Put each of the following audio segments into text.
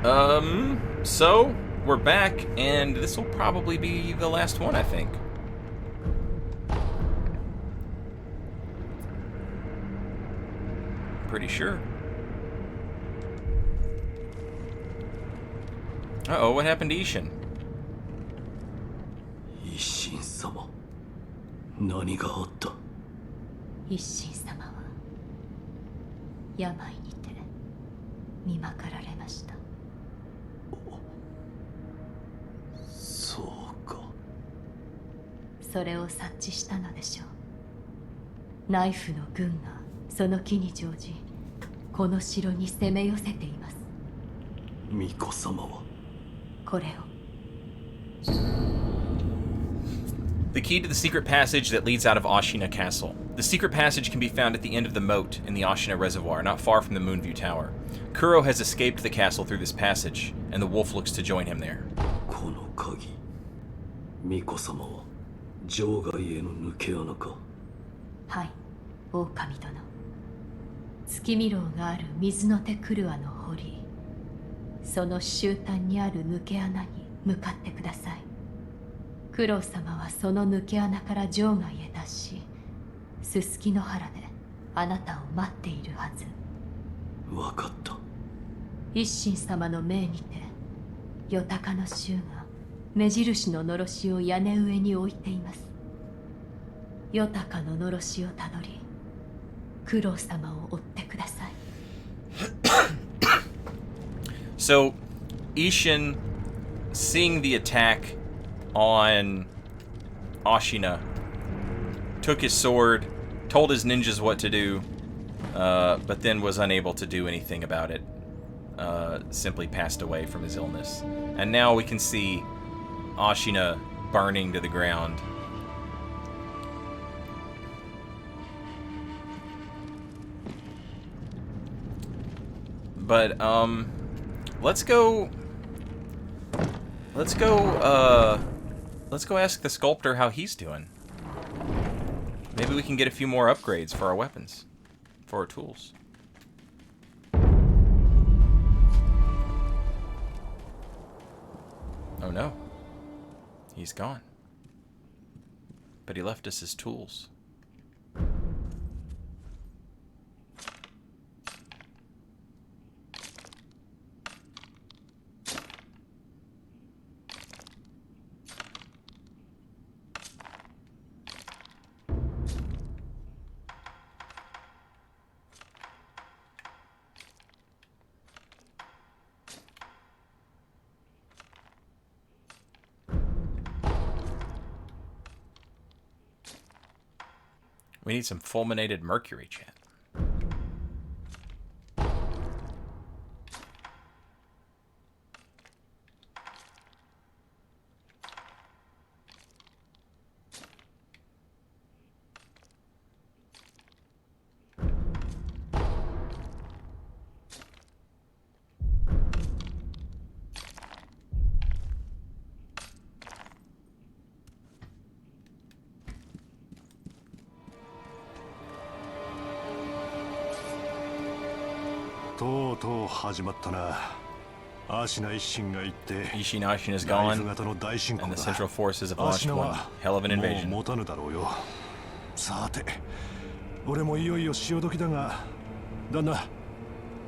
So we're back, and this will probably be the last one, I think. Pretty sure. Uh-oh, what happened to Isshin? Isshin-sama, 何があった? 一心様は病にて見まかられました。そうか。それを察知したのでしょう。ナイフの軍がその機に乗じ、この城に攻め寄せています。巫女様はこれを。The key to the secret passage that leads out of Ashina Castle. The secret passage can be found at the end of the moat in the Ashina Reservoir, not far from the Moonview Tower. Kuro has escaped the castle through this passage, and the wolf looks to join him there. この鍵、巫女様は場外への抜け穴か。はい、狼殿。月見楼がある水の手クルアの堀、その終端にある抜け穴に向かってください。クロウ様はその抜け穴から場外へ脱し、ススキの原であなたを待っているはず。わかった。一心様の命にて、ヨタカの衆が目印ののろしを屋根上に置いています。ヨタカののろしをたどり、クロウ様を追ってください。So, Isshin, seeing the attack on Ashina, took his sword, told his ninjas what to do, but then was unable to do anything about it. Simply passed away from his illness. And now we can see Ashina burning to the ground. But, let's go ask the sculptor how he's doing. Maybe we can get a few more upgrades for our weapons, for our tools. Oh no. He's gone. But he left us his tools. We need some fulminated mercury, chat. Isshin Ashina is gone, and the Central Forces have launched one hell of an invasion. さて、俺もいよいよ潮時だが、旦那、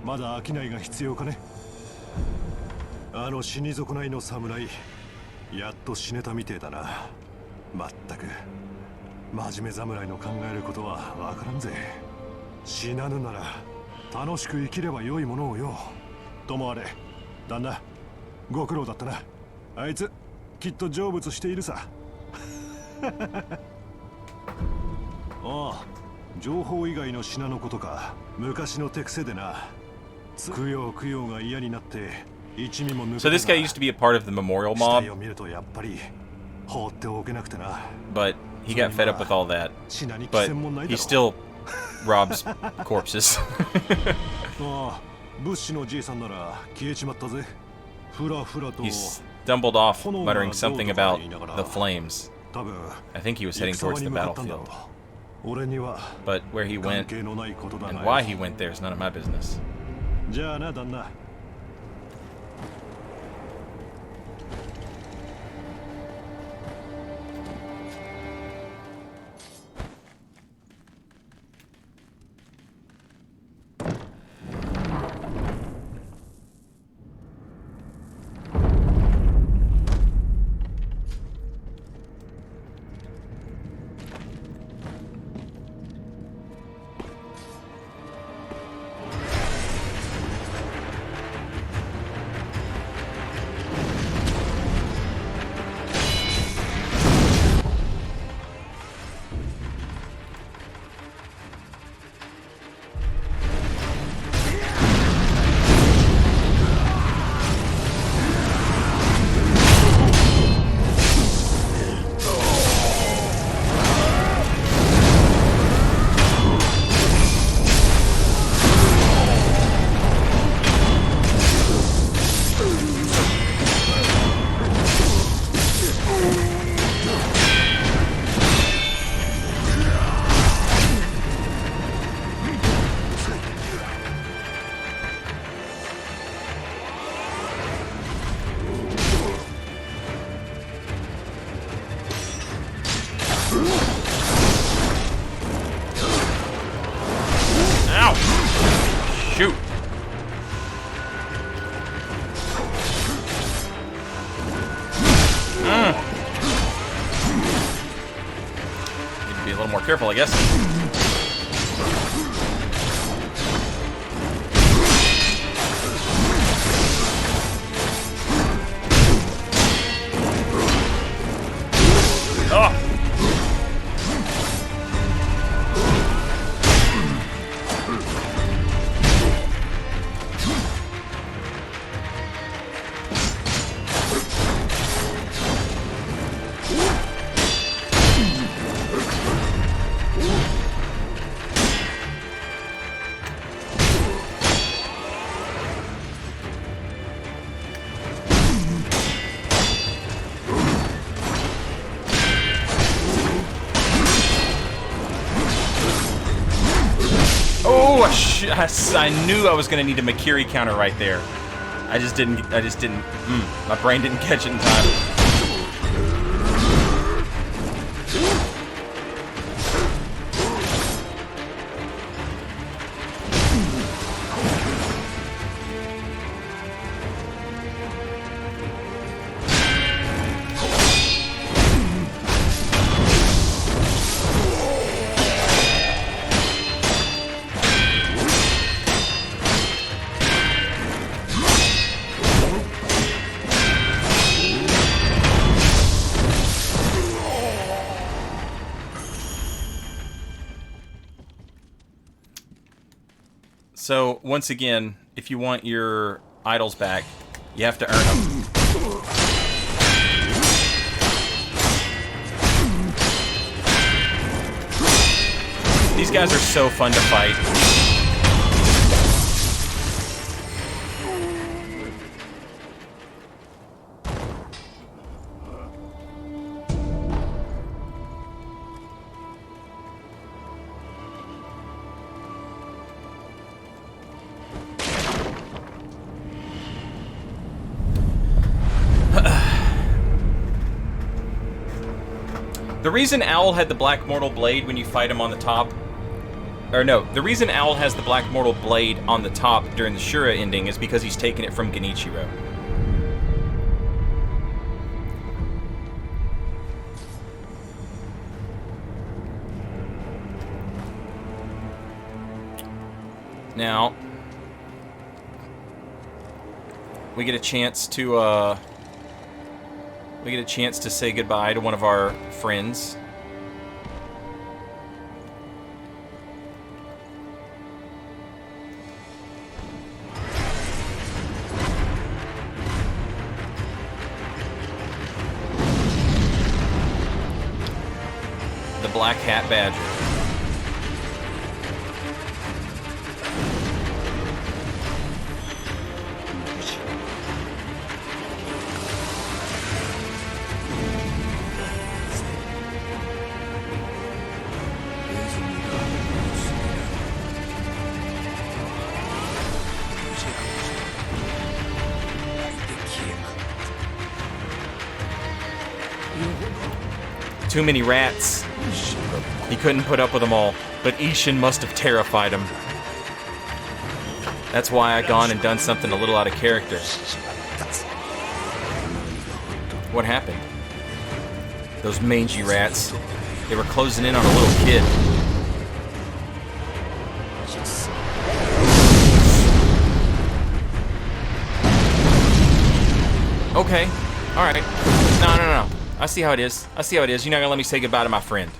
まだ商いが必要かね。あの死に損ないの侍、やっと死ねたみてえだな。まったく、真面目侍の考えることはわからんぜ。死なぬなら楽しく生きれば良いものをよ。ともあれ、旦那、ご苦労だったな。あいつきっと成仏しているさ。ああ、情報以外の品のことか。昔の手癖でな。供養が嫌になって一味も抜けた。 So this guy used to be a part of the memorial mob, 死体を見るとやっぱり放っておけなくてな。 but he got fed up with all that. But he still robs corpses. ああ、物資のじいさんなら消えちまったぜ。ふらふらと。 He stumbled off, muttering something about the flames. I think he was heading towards the battlefield. But where he went and why he went there is none of my business. Shoot. Need to be a little more careful, I guess. Oh! I knew I was going to need a Makiri counter right there. I just didn't. My brain didn't catch it in time. So, once again, if you want your idols back, you have to earn them. These guys are so fun to fight. The reason Owl had the Black Mortal Blade when you fight him on the top... Or no, the reason Owl has the Black Mortal Blade on the top during the Shura ending is because he's taken it from Genichiro. Now... we get a chance to, say goodbye to one of our friends. The Black Hat Badger. Too many rats. He couldn't put up with them all, but Isshin must have terrified him. That's why I gone and done something a little out of character. What happened? Those mangy rats. They were closing in on a little kid. Okay. Alright. No. I see how it is. You're not gonna let me say goodbye to my friend.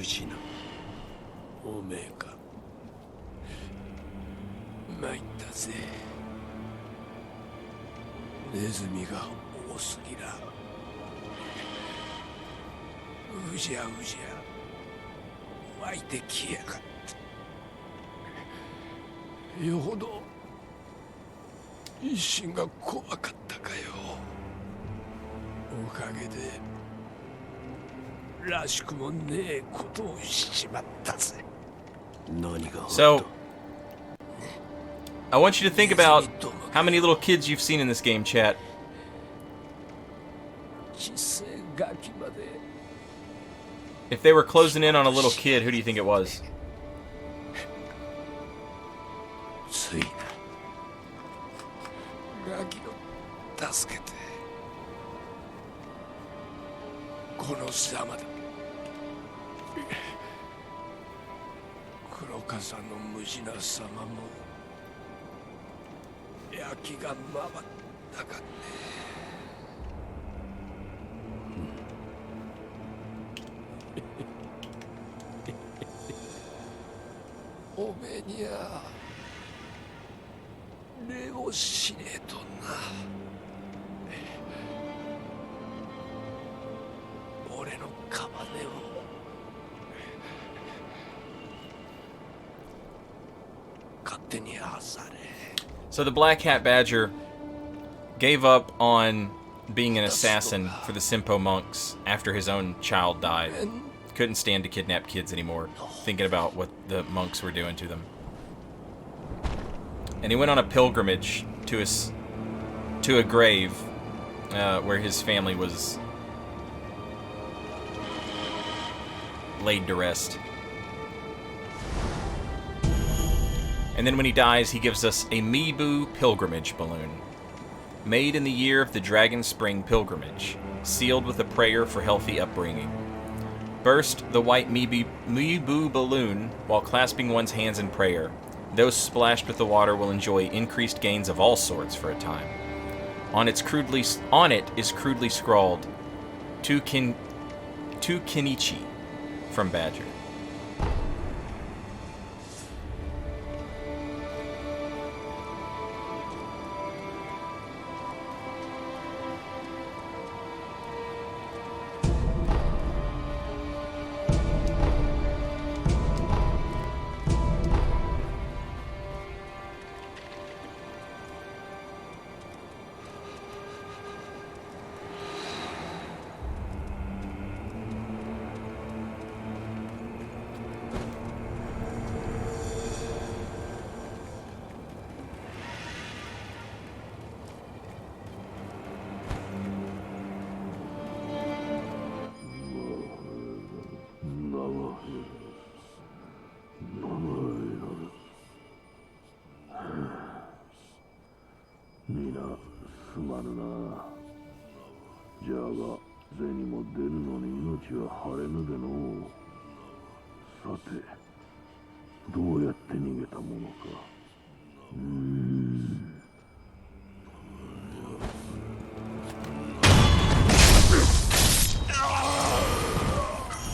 しな。おめえか。参ったぜ。ネズミが多すぎら。うじゃうじゃ湧いてきやがった。よほど一心が怖かったかよ。おかげでらしくもねえことをしちまったぜ。何があった？ So, I want you to think about how many little kids you've seen in this game, chat. 小さいガキまで。 If they were closing in on a little kid, who do you think it was? ついなガキの助けてこのざまだ。黒笠の無事な様も焼きが回ったかね。おめえにゃ礼をしねえとな。俺のカバネを勝手にあされ。 So the Black Hat Badger gave up on being an assassin for the Simpo monks after his own child died. Couldn't stand to kidnap kids anymore, thinking about what the monks were doing to them. And he went on a pilgrimage to a grave where his family was laid to rest. And then when he dies, he gives us a Mibu pilgrimage balloon. Made in the year of the Dragon Spring pilgrimage, sealed with a prayer for healthy upbringing. Burst the white Mibu balloon while clasping one's hands in prayer. Those splashed with the water will enjoy increased gains of all sorts for a time. On it is crudely scrawled, to Kenichi, from Badger.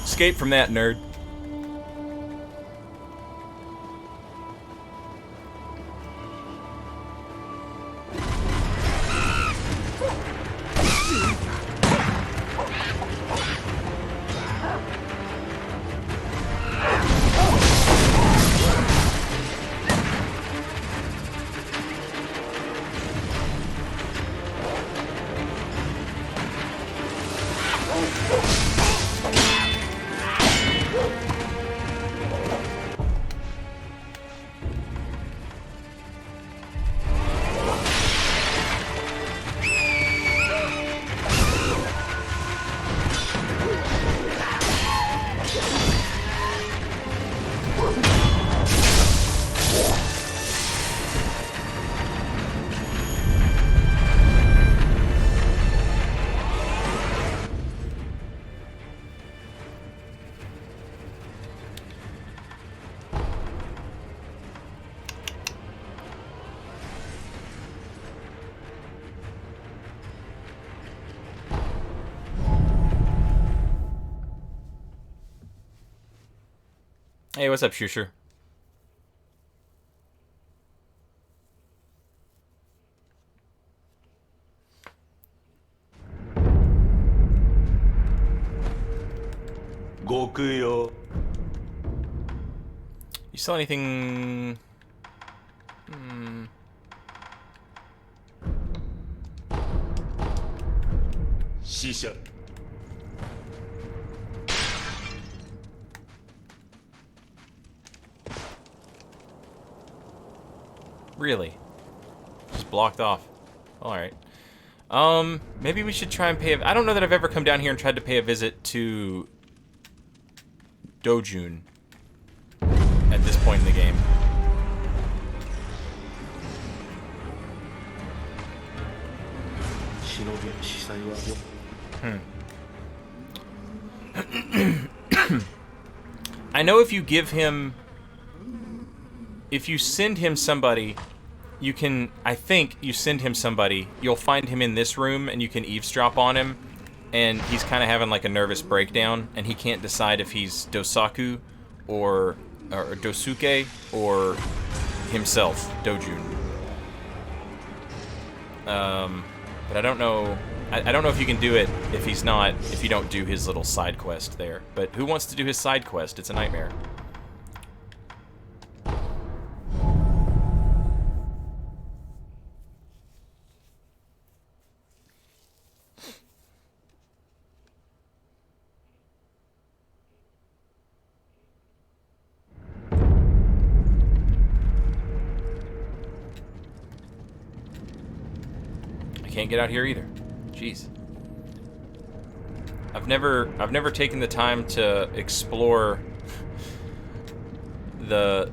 Escape from that, nerd. Hey, what's up, Shusher? Gokuyo. You sell anything? Shisha. Really? Just blocked off. Alright. Maybe we should try and pay I don't know that I've ever come down here and tried to pay a visit to Dojun at this point in the game. I know if you give him... If you send him somebody, you can... I think you send him somebody, you'll find him in this room and you can eavesdrop on him, and he's kind of having like a nervous breakdown, and he can't decide if he's Dosaku or Dosuke or himself, Dojun. But I don't know... I don't know if you can do it if he's not... If you don't do his little side quest there. But who wants to do his side quest? It's a nightmare. I can't get out here either. Jeez. I've never taken the time to explore the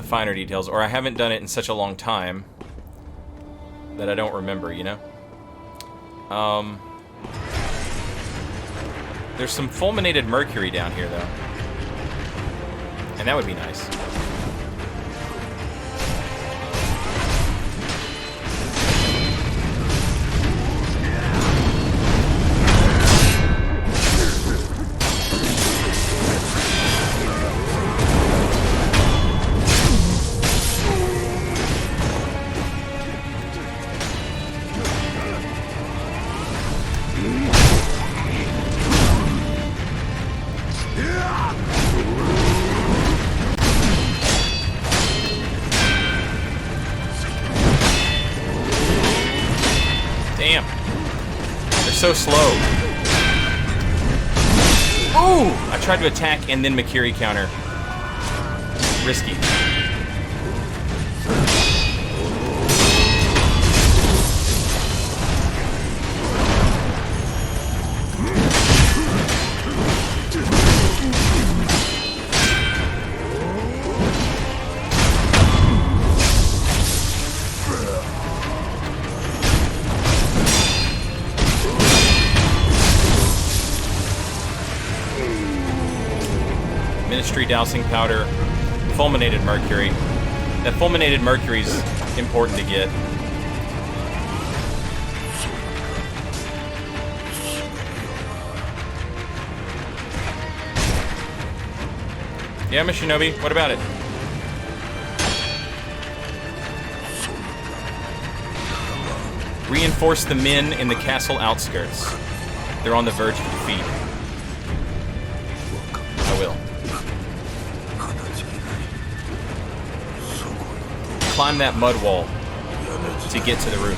finer details, or I haven't done it in such a long time that I don't remember, you know? There's some fulminated mercury down here, though. And that would be nice. Damn. They're so slow. Ooh! I tried to attack and then Makiri counter. Risky. Ministry dowsing powder, fulminated mercury. That fulminated mercury's important to get. Yeah, I'm a shinobi. What about it? Reinforce the men in the castle outskirts. They're on the verge of defeat. I will. Climb that mud wall to get to the roof.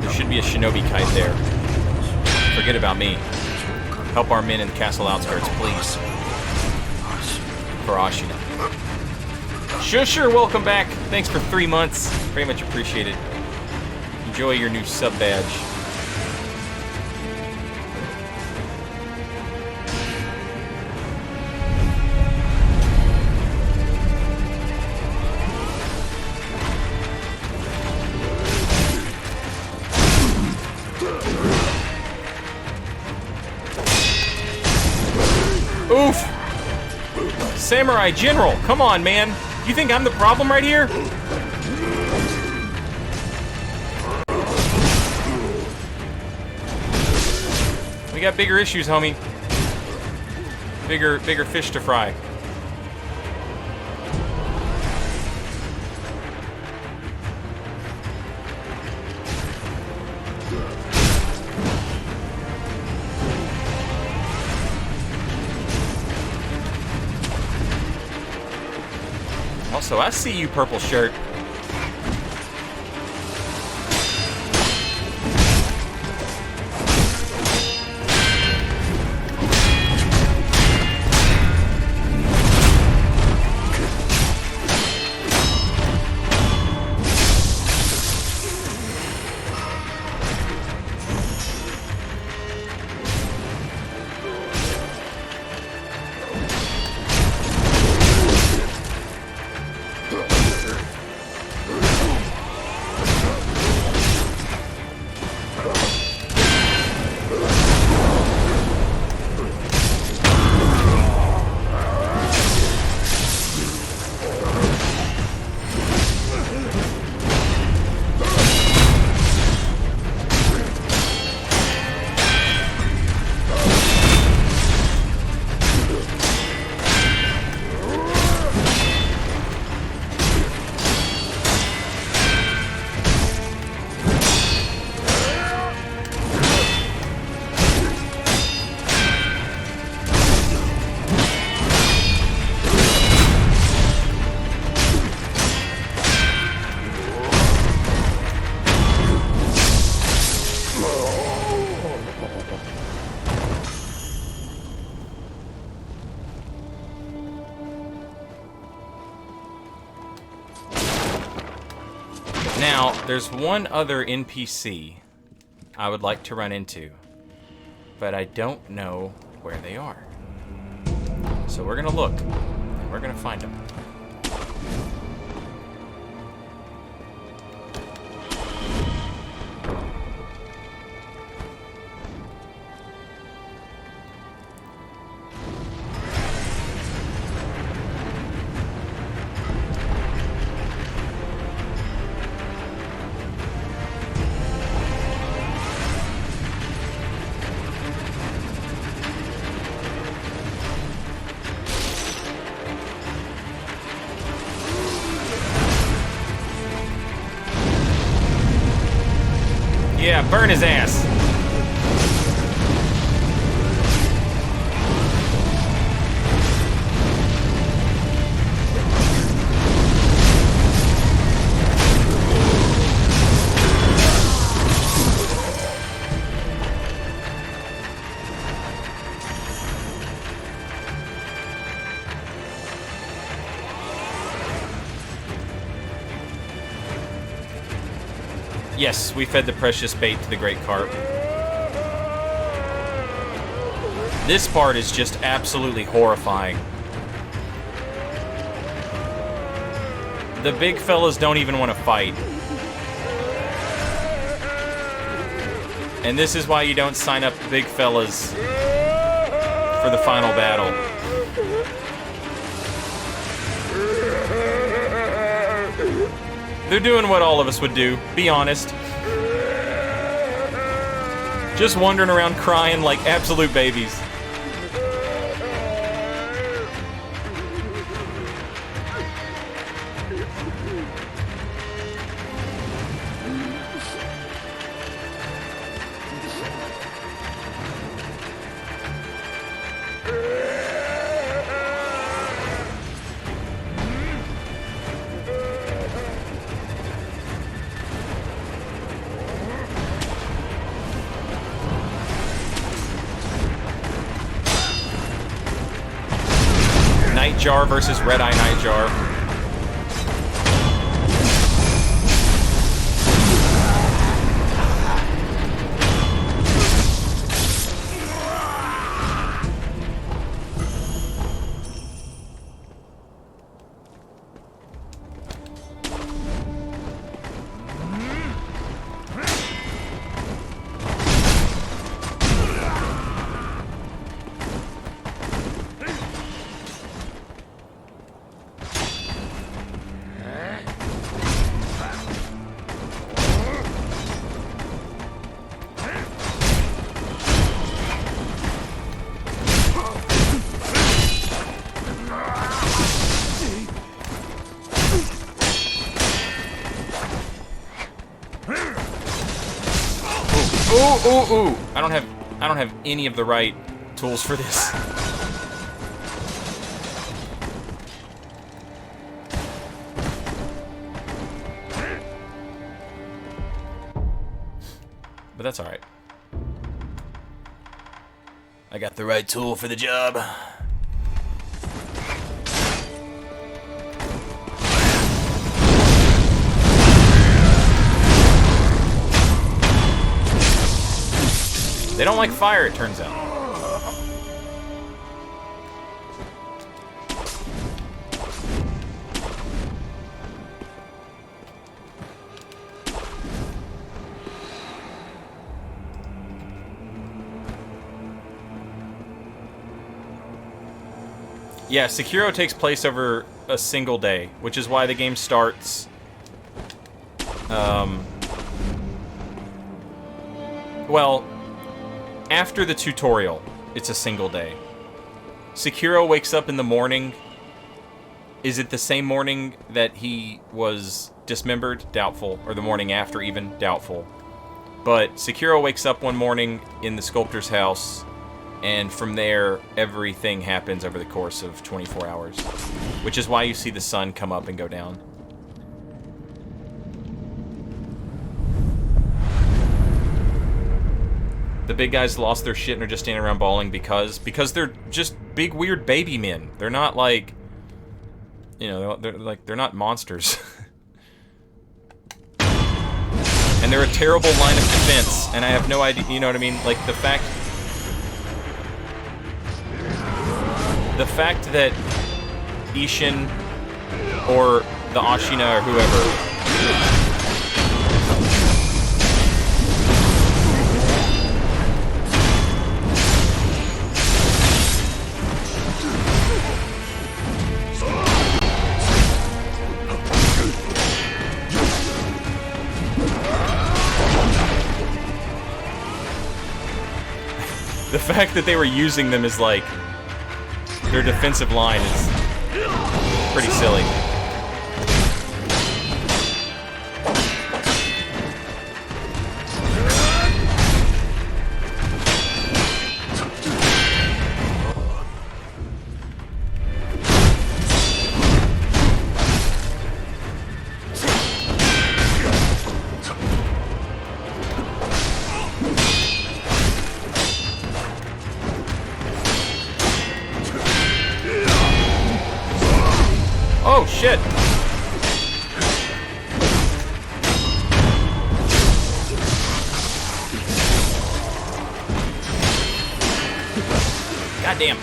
There should be a shinobi kite there. Forget about me. Help our men in the castle outskirts, please. For Ashina. Sure, welcome back. Thanks for 3 months. Very much appreciated. Enjoy your new sub badge. Oof! Samurai General, come on, man. You think I'm the problem right here? We got bigger issues, homie. Bigger fish to fry. Also, I see you, purple shirt. Now, there's one other NPC I would like to run into, but I don't know where they are. So we're gonna look, and we're gonna find them. Yeah, burn his ass. Yes, we fed the precious bait to the Great Carp. This part is just absolutely horrifying. The big fellas don't even want to fight. And this is why you don't sign up big fellas for the final battle. They're doing what all of us would do, be honest. Just wandering around crying like absolute babies. Nightjar versus Red Eye Nightjar. ooh! I don't have any of the right tools for this. But that's alright. I got the right tool for the job. They don't like fire, it turns out. Yeah, Sekiro takes place over a single day, which is why the game starts... well... after the tutorial, it's a single day. Sekiro wakes up in the morning. Is it the same morning that he was dismembered? Doubtful. Or the morning after even? Doubtful. But Sekiro wakes up one morning in the sculptor's house, and from there, everything happens over the course of 24 hours. Which is why you see the sun come up and go down. The big guys lost their shit and are just standing around bawling because they're just big weird baby men. They're not like, you know, they're not monsters. And they're a terrible line of defense, and I have no idea, you know what I mean? Like the fact that Isshin or the Ashina or whoever the fact that they were using them as, like, their defensive line is pretty silly. Oh, shit! Goddamn.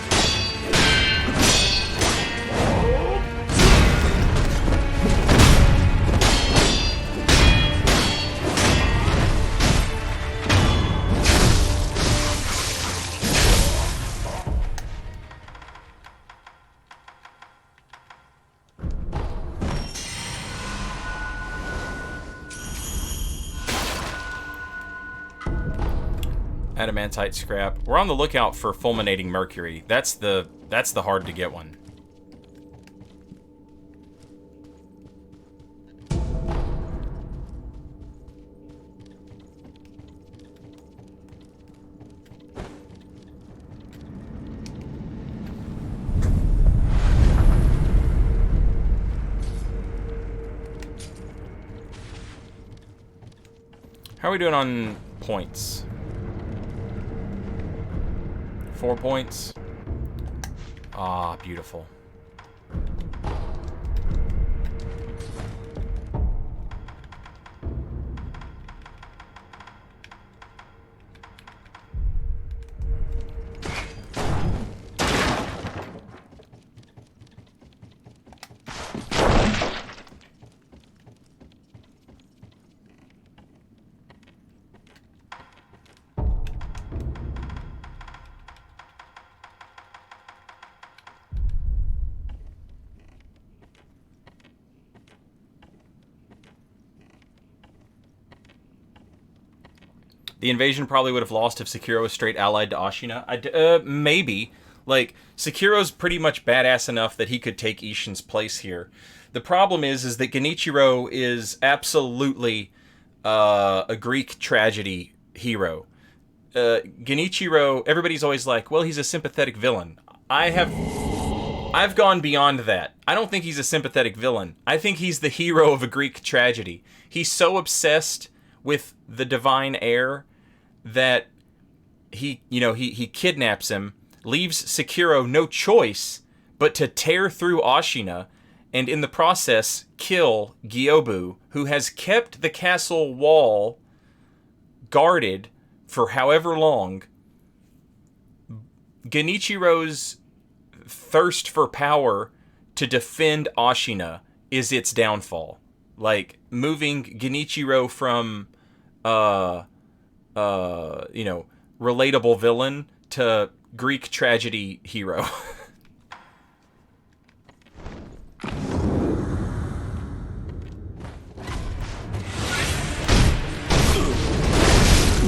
Adamantite scrap. We're on the lookout for fulminating mercury. That's the hard to get one. How are we doing on points? 4 points. Ah, beautiful. The invasion probably would have lost if Sekiro was straight allied to Ashina. Maybe. Like, Sekiro's pretty much badass enough that he could take Isshin's place here. The problem is that Genichiro is absolutely a Greek tragedy hero. Genichiro, everybody's always like, well, he's a sympathetic villain. I've gone beyond that. I don't think he's a sympathetic villain. I think he's the hero of a Greek tragedy. He's so obsessed with the divine heir that he kidnaps him, leaves Sekiro no choice but to tear through Ashina, and in the process kill Gyobu, who has kept the castle wall guarded for however long. Genichiro's thirst for power to defend Ashina is its downfall. Like, moving Genichiro from relatable villain to Greek tragedy hero.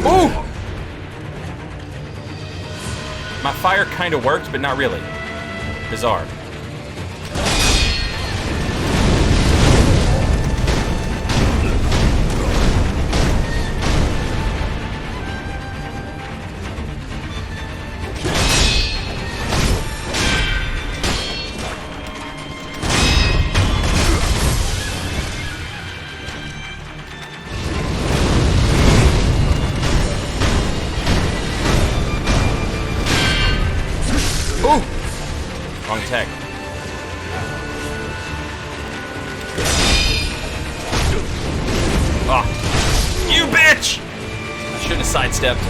Ooh! My fire kind of worked, but not really. Bizarre. Wrong tech. Ah, you bitch! I shouldn't have sidestepped.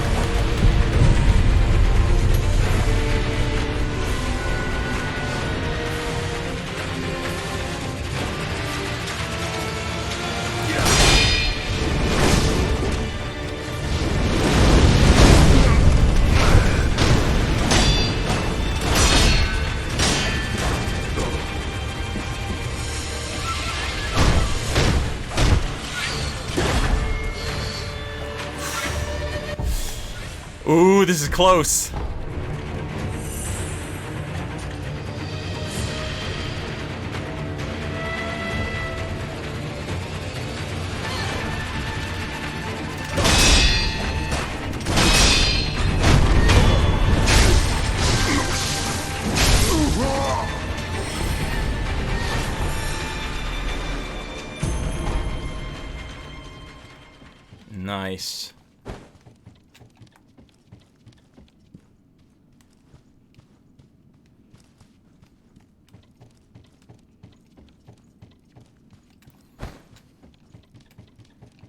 Ooh, this is close. Nice.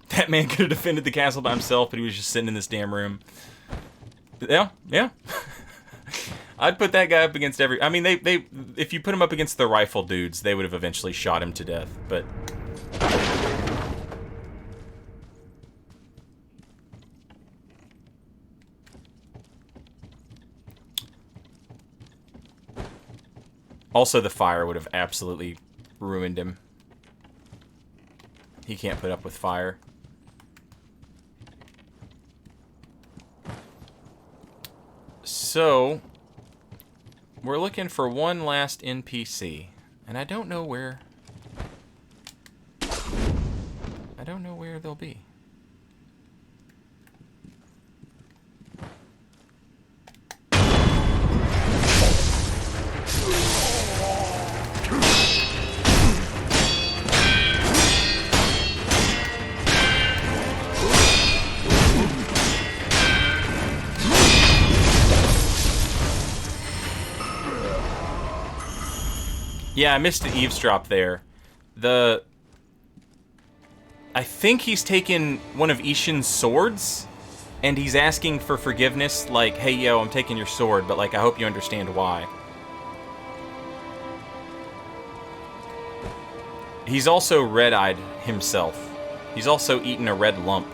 That man could have defended the castle by himself, but he was just sitting in this damn room. Yeah, yeah. I'd put that guy up against every... I mean, they if you put him up against the rifle dudes, they would have eventually shot him to death, but... Also, the fire would have absolutely ruined him. He can't put up with fire. So, we're looking for one last NPC, and I don't know where they'll be. Yeah, I missed the eavesdrop there. I think he's taken one of Isshin's swords, and he's asking for forgiveness, like, hey, yo, I'm taking your sword, but, like, I hope you understand why. He's also red-eyed himself. He's also eaten a red lump.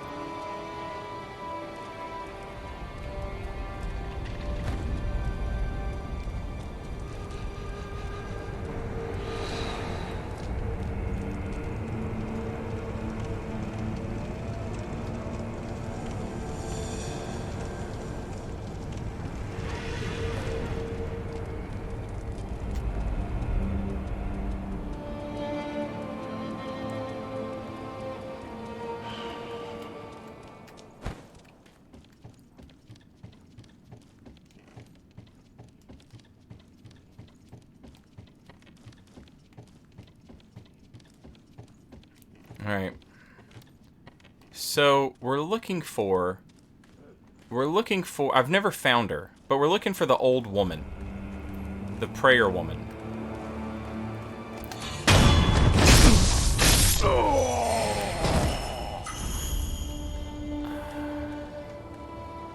Alright. So, we're looking for... I've never found her, but we're looking for the old woman. The prayer woman.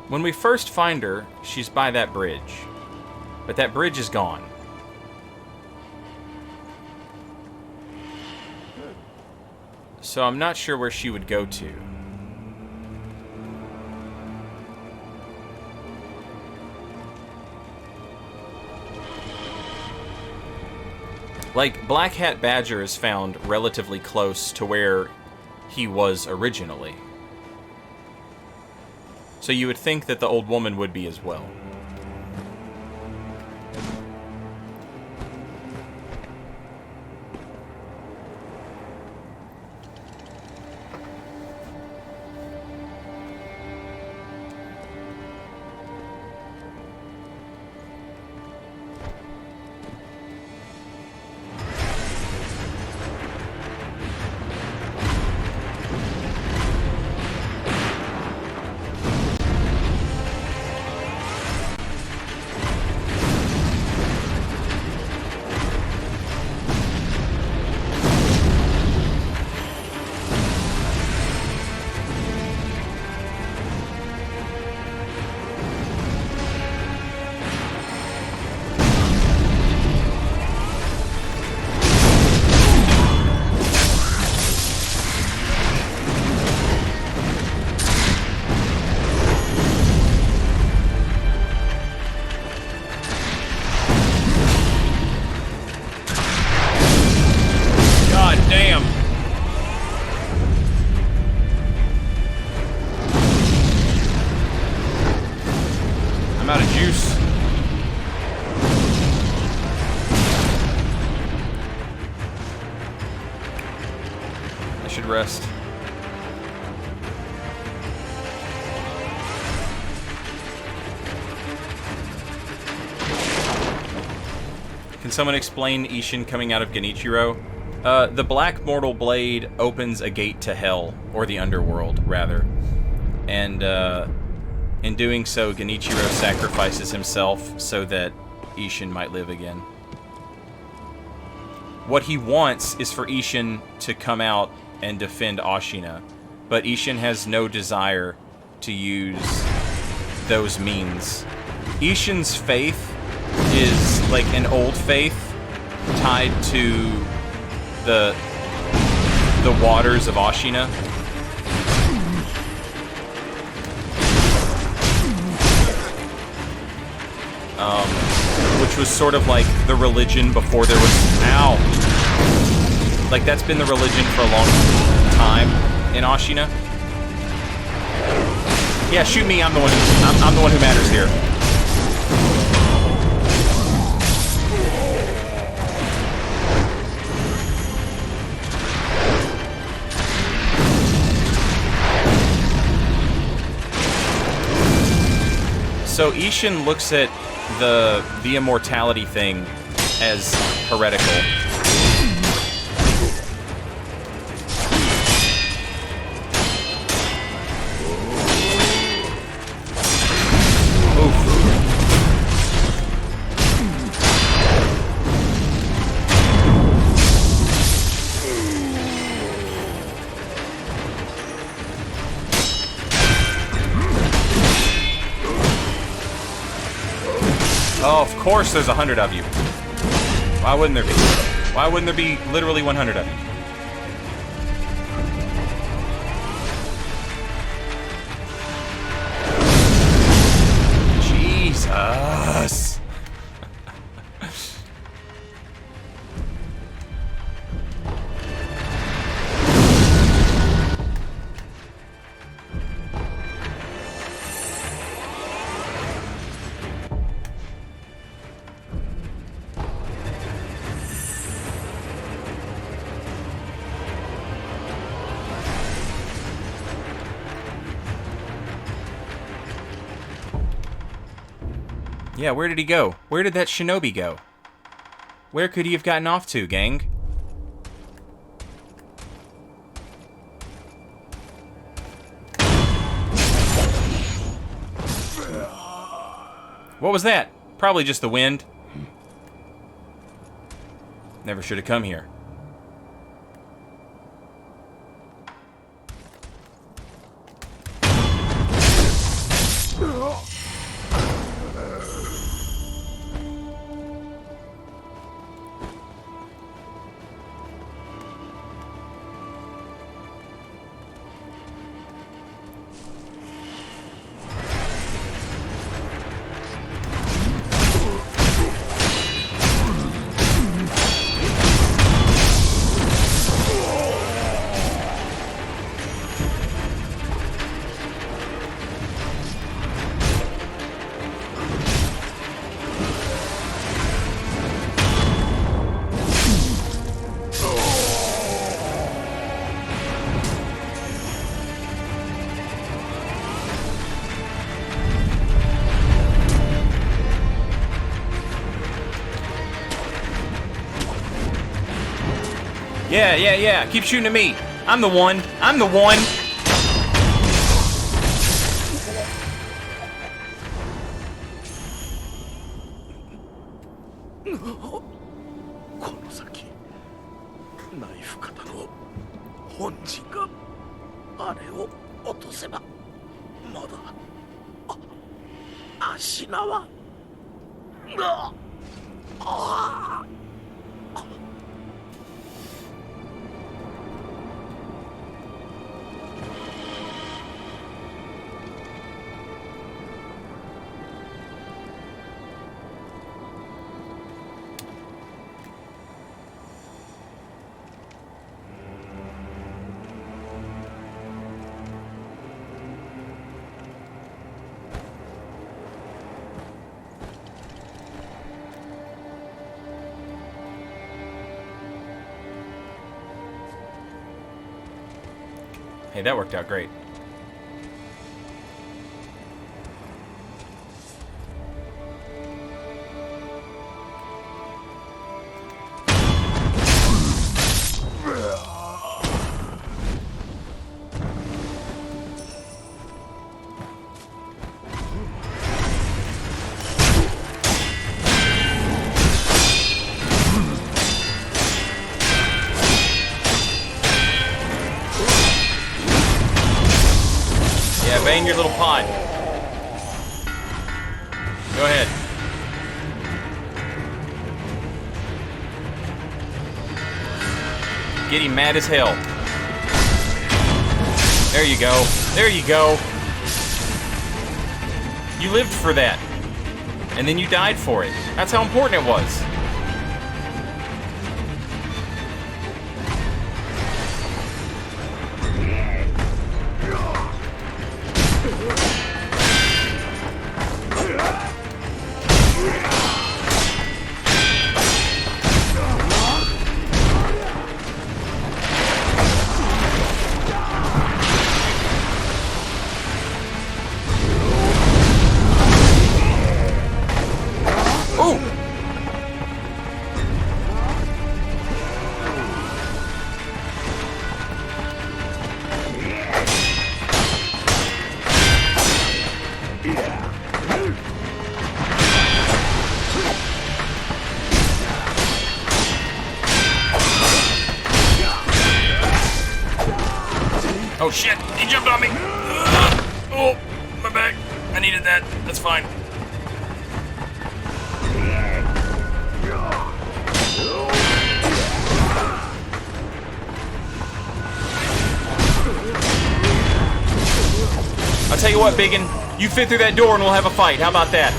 When we first find her, she's by that bridge. But that bridge is gone. So I'm not sure where she would go to. Like, Black Hat Badger is found relatively close to where he was originally. So you would think that the old woman would be as well. Rest. Can someone explain Isshin coming out of Genichiro? The Black Mortal Blade opens a gate to Hell, or the Underworld, rather. And in doing so, Genichiro sacrifices himself so that Isshin might live again. What he wants is for Isshin to come out and defend Ashina, but Isshin has no desire to use those means. Isshin's faith is like an old faith tied to the waters of Ashina. Which was sort of like the religion before there was... Ow! Like, that's been the religion for a long time in Ashina. Yeah, shoot me. I'm the one who matters here. So Isshin looks at the immortality thing as heretical. Oh, of course there's 100 of you. Why wouldn't there be? Why wouldn't there be literally 100 of you? Jesus. Yeah, where did he go? Where did that shinobi go? Where could he have gotten off to, gang? What was that? Probably just the wind. Never should have come here. Yeah. Keep shooting at me. I'm the one. I'm the one. この先ナイフ型の本陣があれを落とせばまだ足縄はHey, that worked out great. Bang your little pod. Go ahead. Get him mad as hell. There you go. There you go. You lived for that. And then you died for it. That's how important it was. Oh shit, he jumped on me. Oh, my back. I needed that. That's fine. I'll tell you what, Biggin, you fit through that door and we'll have a fight. How about that?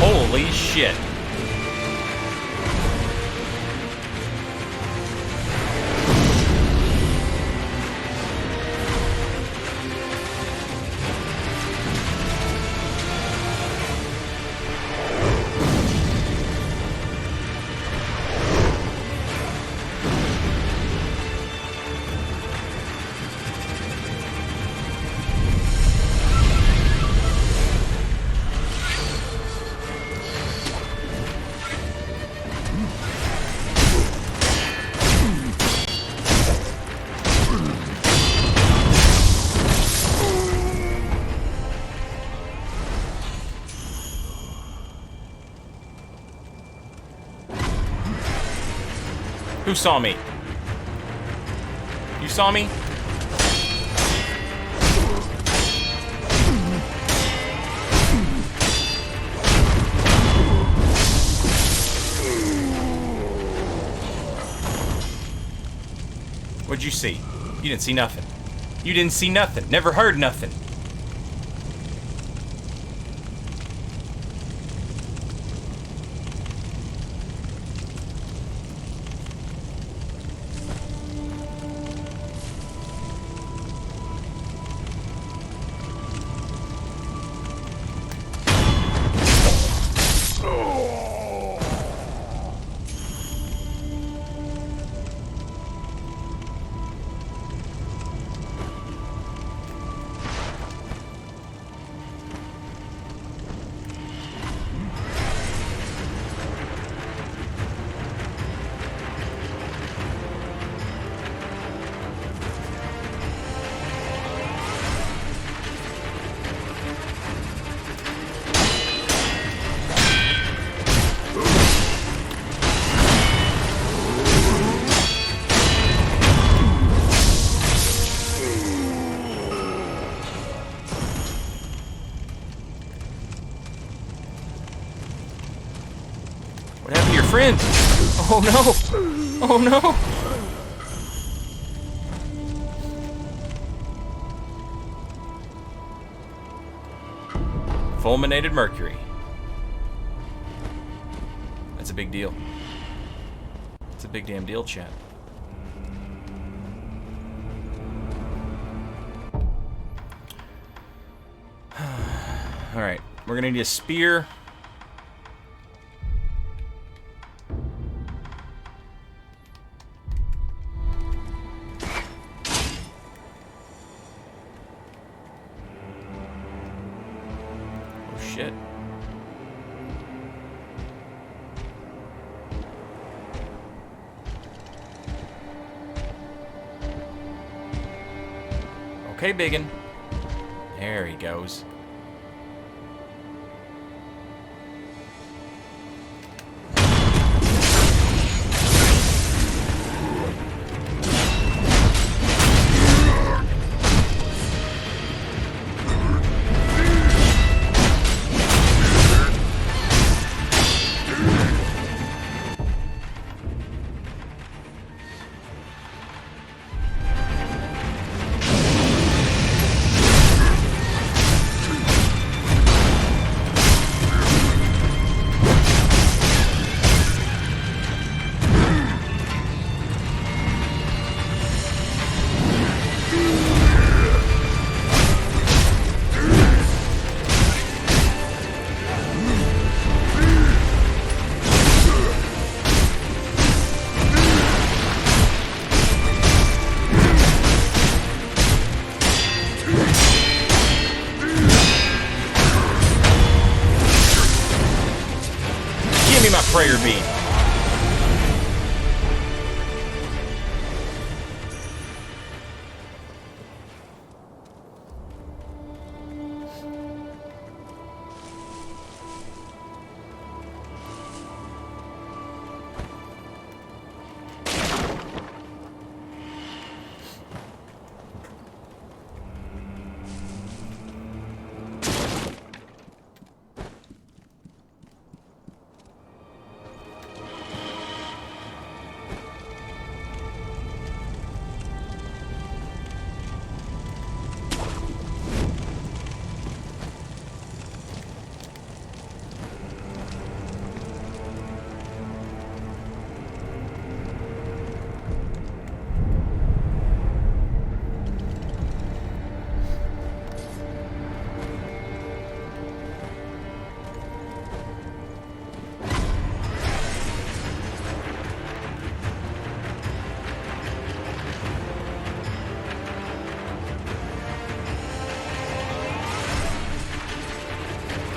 Holy shit. Who saw me? You saw me? What'd you see? You didn't see nothing. You didn't see nothing. Never heard nothing. What happened to your friend? Oh no! Oh no! Fulminated mercury. That's a big deal. It's a big damn deal, chat. Alright, we're gonna need a spear. Shit. Okay, biggin. There he goes. Prayer beat.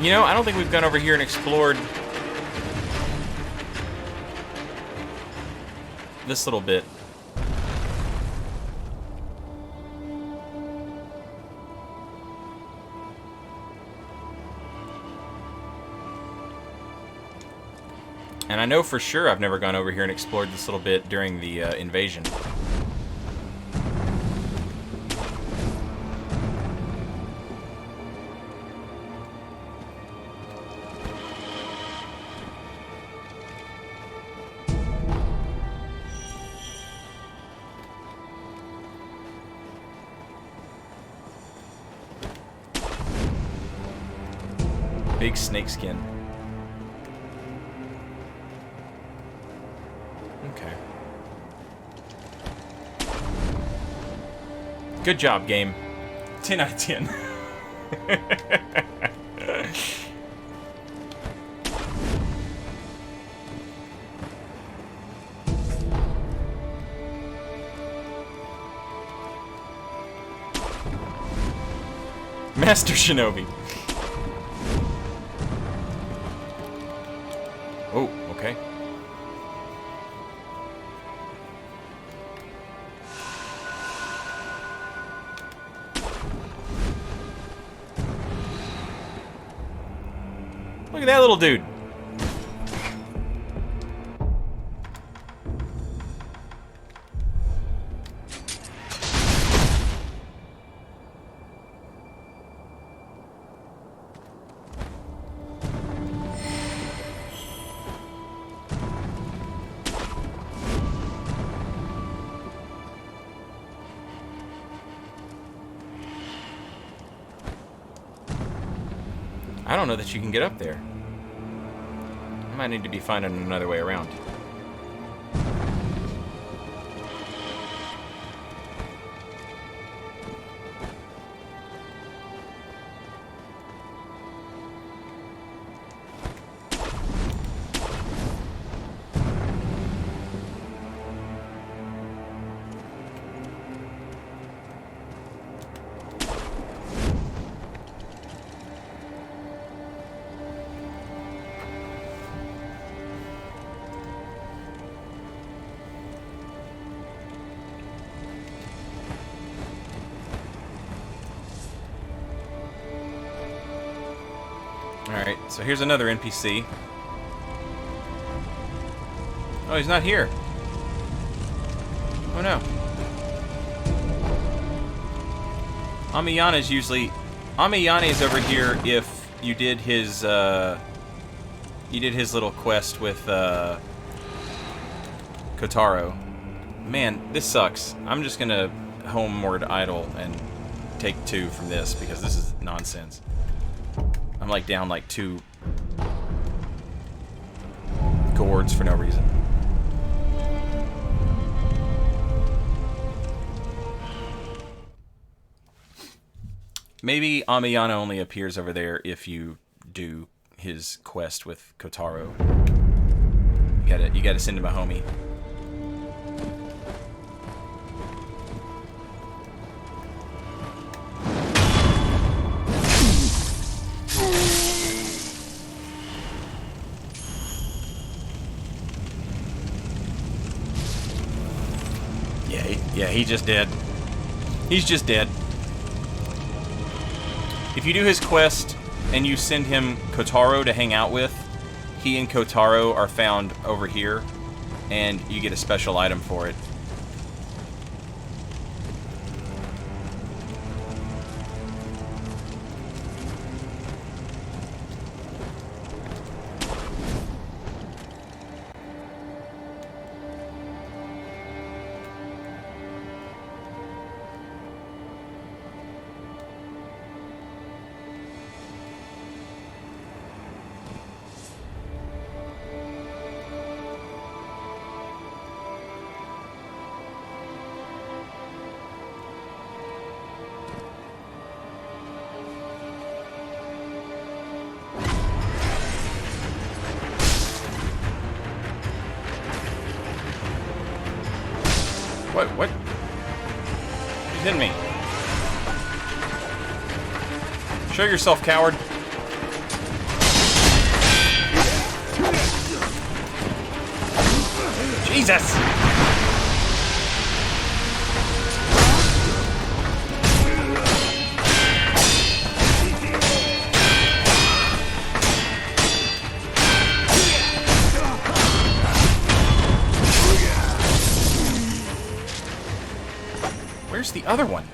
You know, I don't think we've gone over here and explored this little bit. And I know for sure I've never gone over here and explored this little bit during the invasion. Big snakeskin. Okay. Good job, game. 10 out of 10. Master Shinobi. Oh, okay. Look at that little dude. I don't know that you can get up there. I might need to be finding another way around. Alright, so here's another NPC. Oh, he's not here. Oh no. Amiyana is usually... Amiyana is over here if you did his, little quest with, Kotaro. Man, this sucks. I'm just gonna homeward idle and take 2 from this because this is nonsense. I'm like down like 2 gourds for no reason. Maybe Amiyana only appears over there if you do his quest with Kotaro. You gotta send him a homie. Yeah, he just dead. He's just dead. If you do his quest and you send him Kotaro to hang out with, he and Kotaro are found over here, and you get a special item for it. What? He's hitting me. Show yourself, coward. Jesus! the other one?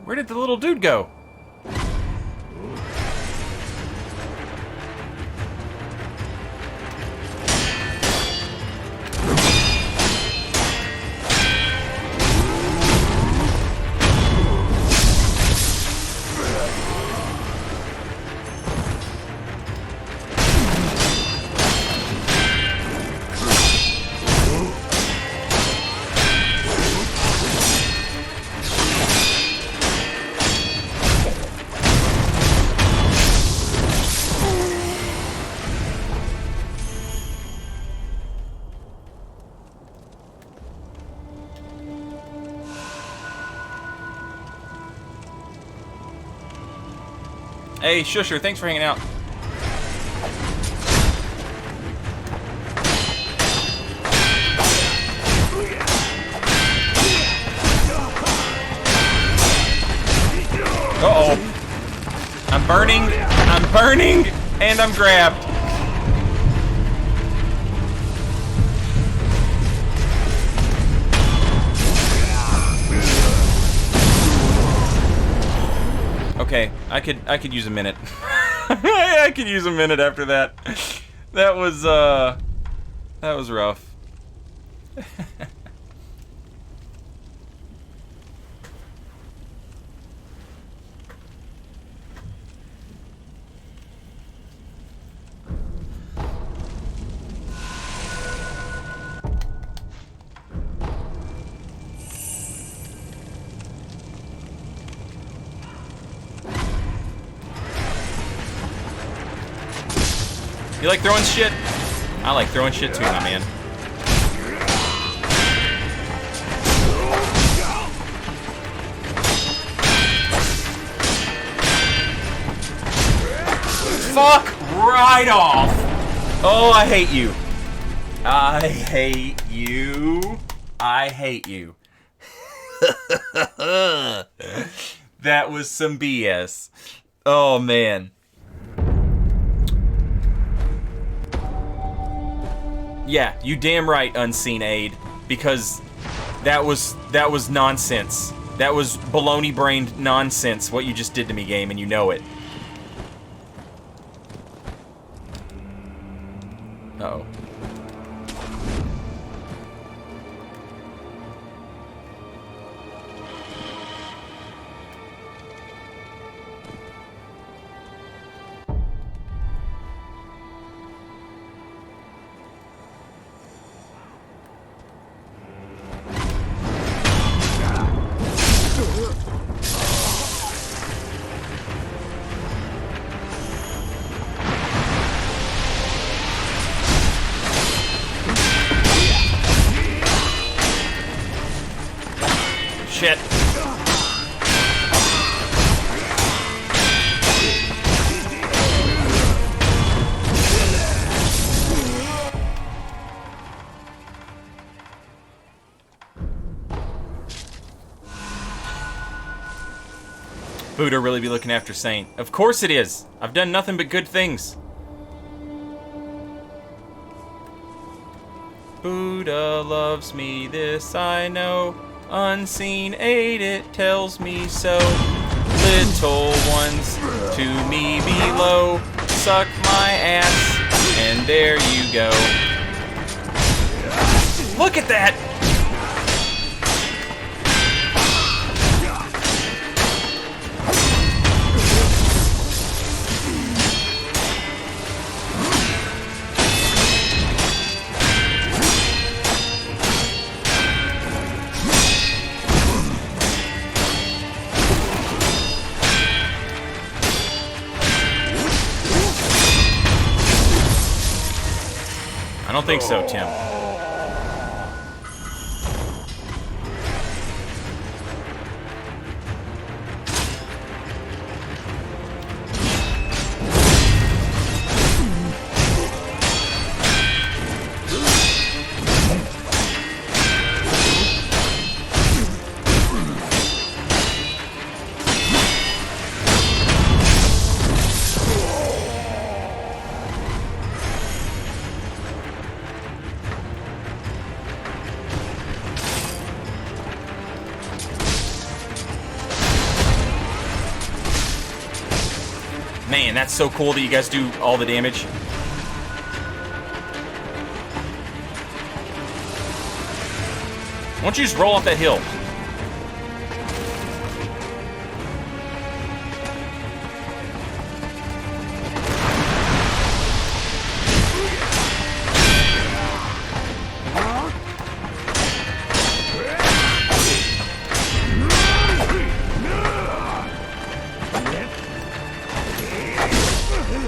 Where did the little dude go? Hey, Shusher, thanks for hanging out. Uh-oh. I'm burning, and I'm grabbed. Okay, I could use a minute. I could use a minute after that. That was rough. You like throwing shit? I like throwing shit too, my man. Fuck right off! Oh, I hate you. I hate you. I hate you. That was some BS. Oh, man. Yeah, you damn right, Unseen Aid, because that was nonsense. That was baloney-brained nonsense, what you just did to me, game, and you know it. Uh-oh. Shit. Buddha really be looking after Saint. Of course it is. I've done nothing but good things. Buddha loves me, this I know. Unseen Aid, it tells me so. Little ones to me below, suck my ass, and there you go. Look at that! don't think so, Tim. Man, that's so cool that you guys do all the damage. Why don't you just roll off that hill?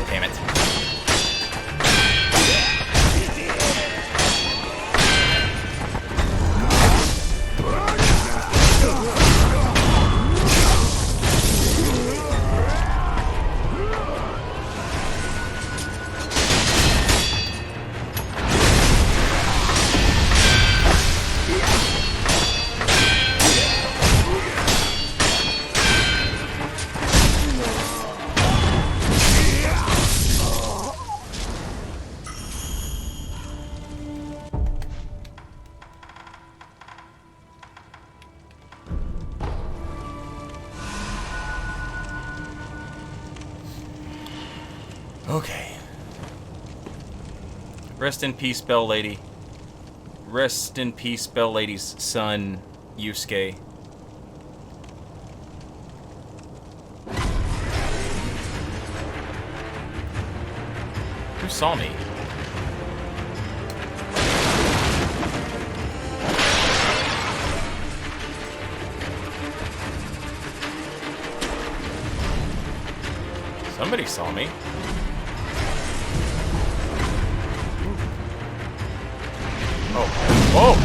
Damn it. Okay. Rest in peace, Bell Lady. Rest in peace, Bell Lady's son, Yusuke. Who saw me? Somebody saw me. Oh. Whoa.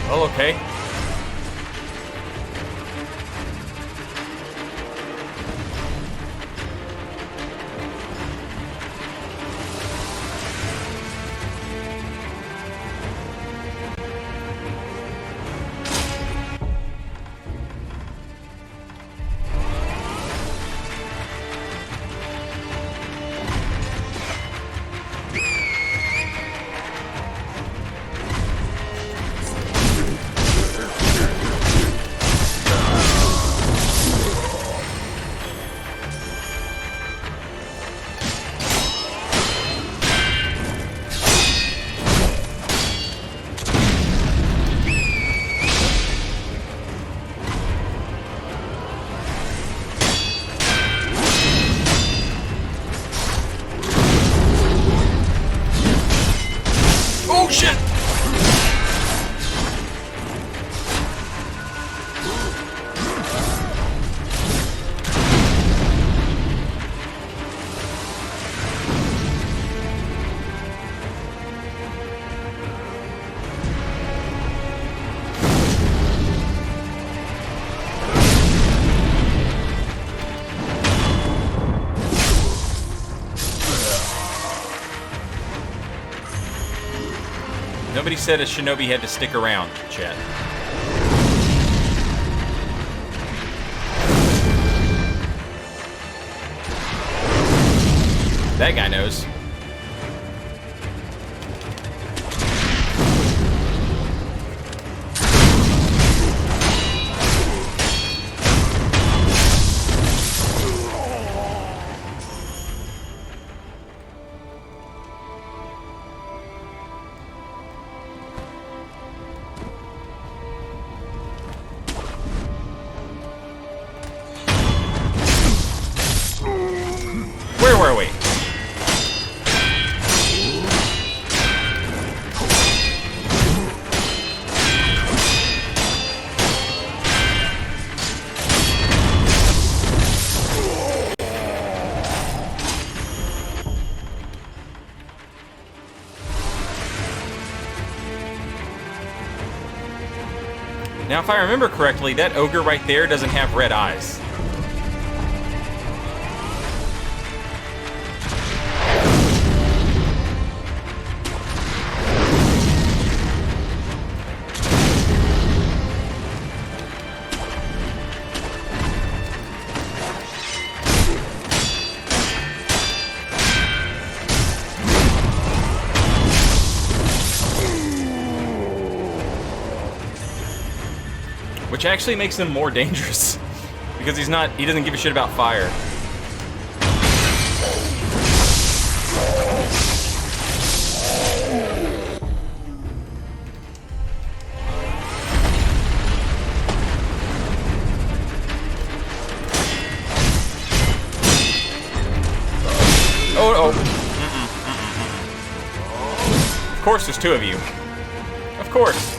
Well, okay. Oh, shit! Nobody said a shinobi had to stick around, chat. That guy knows. Where were we? Now, if I remember correctly, that ogre right there doesn't have red eyes. Which actually makes him more dangerous. Because he doesn't give a shit about fire. Oh. Of course there's two of you. Of course.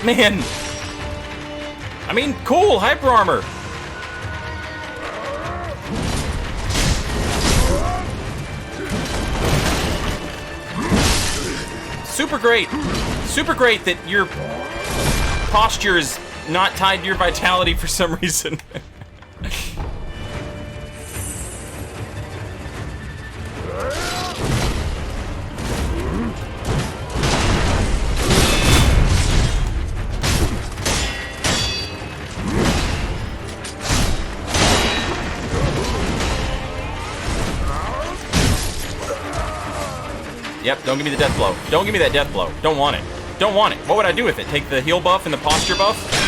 Man! I mean, cool, hyper armor! Super great! Super great that your posture is not tied to your vitality for some reason. Yep, don't give me the death blow. Don't give me that death blow. Don't want it. Don't want it. What would I do with it? Take the heal buff and the posture buff?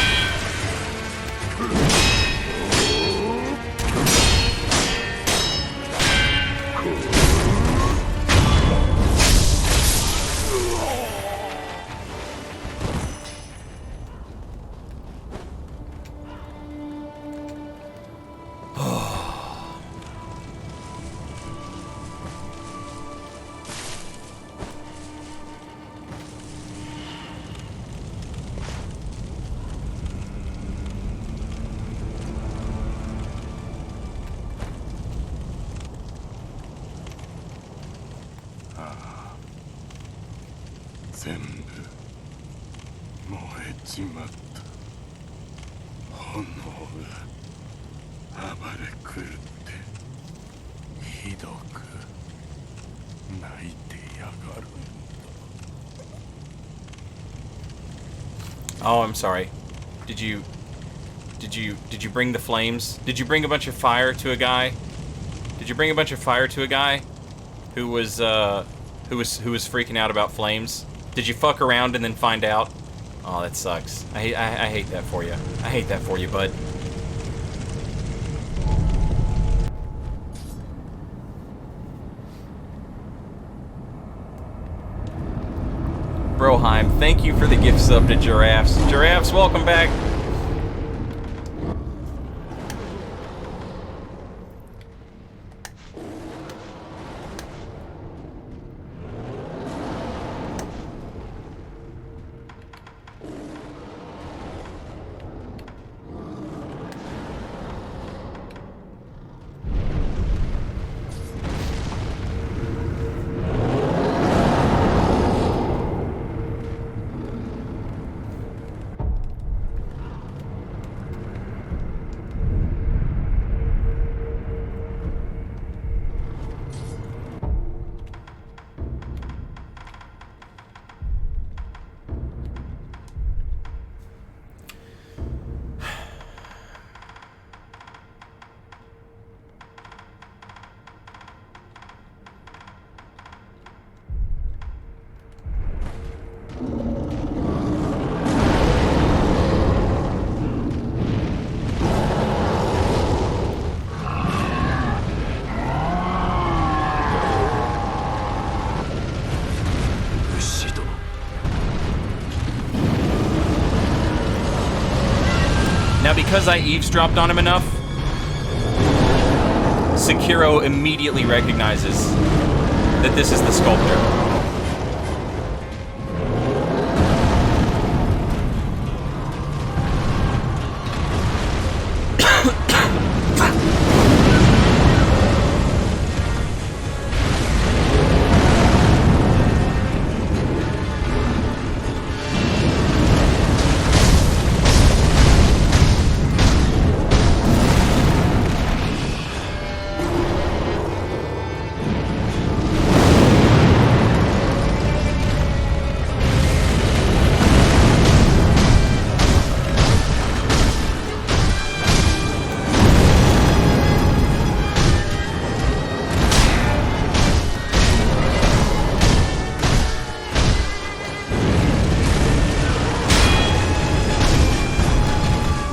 Oh, I'm sorry. Did you bring the flames? Did you bring a bunch of fire to a guy? Did you bring a bunch of fire to a guy who was freaking out about flames? Did you fuck around and then find out? Oh, that sucks. I hate that for you. I hate that for you, bud. Broheim, thank you for the gift sub to Giraffes. Giraffes, welcome back. because I eavesdropped on him enough, Sekiro immediately recognizes that this is the sculptor.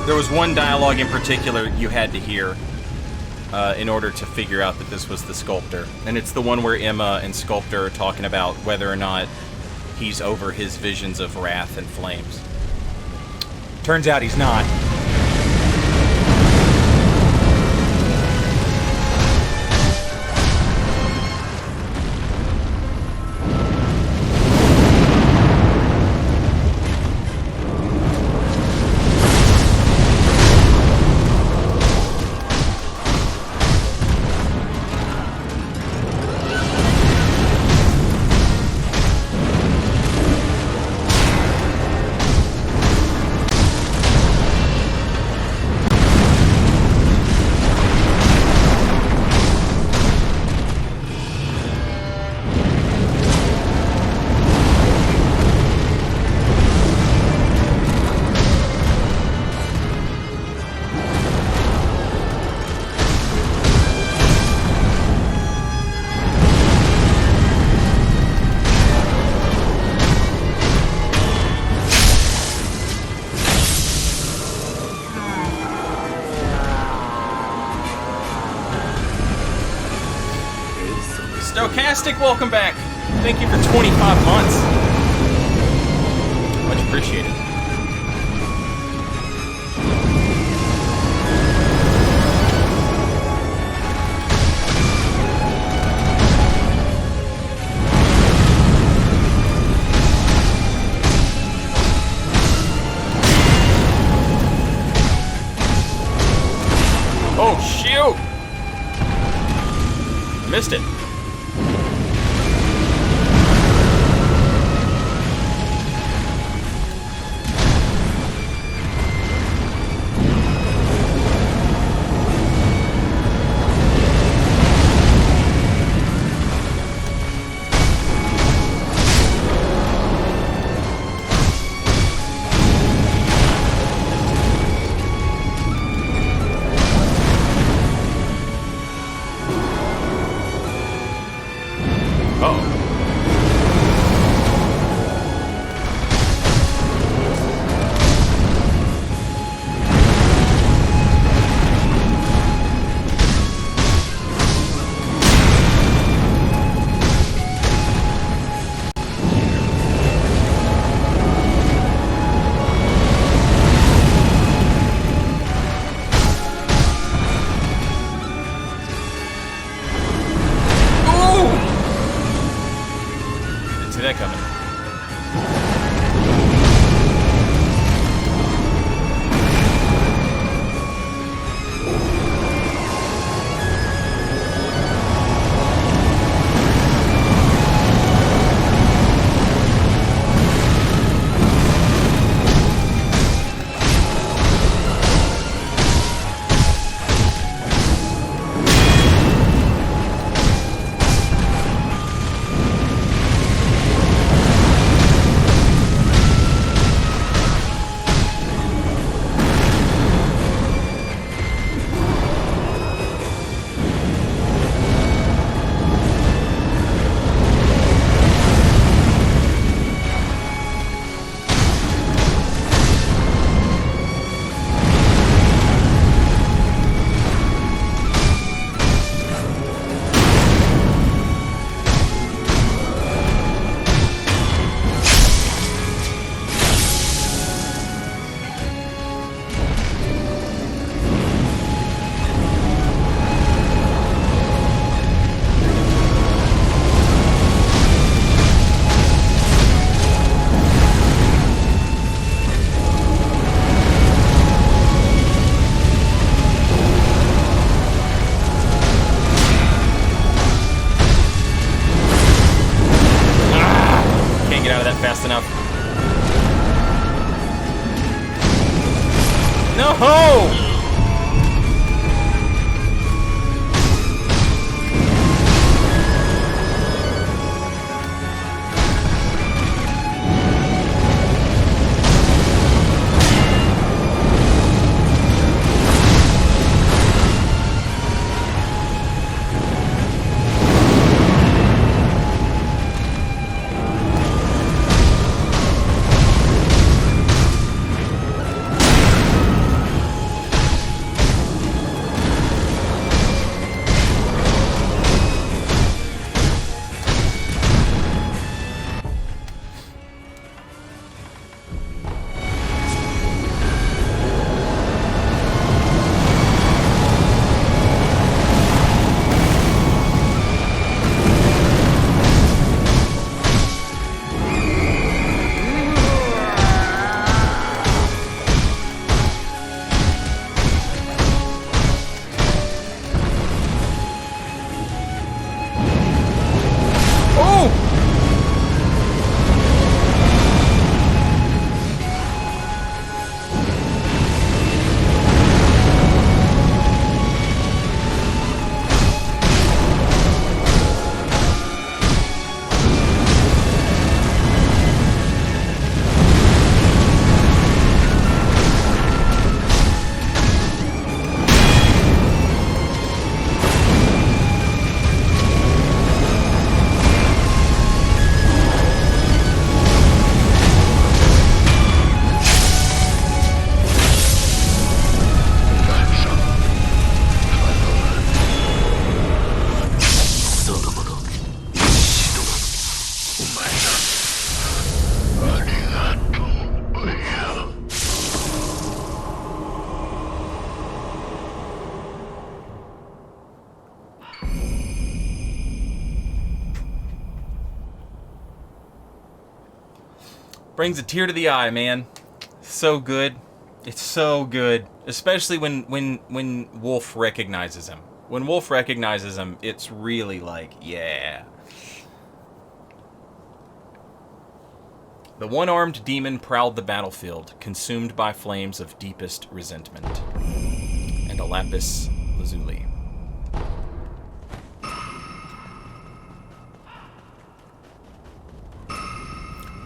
There was one dialogue in particular you had to hear in order to figure out that this was the sculptor. And it's the one where Emma and Sculptor are talking about whether or not he's over his visions of wrath and flames. Turns out he's not. Stochastic, welcome back. Thank you for 25 months. Much appreciated. Oh, shoot! Missed it. Oh! Brings a tear to the eye, man. So good. It's so good. Especially when Wolf recognizes him. When Wolf recognizes him, it's really like, yeah. The one-armed demon prowled the battlefield, consumed by flames of deepest resentment. And a lapis lazuli.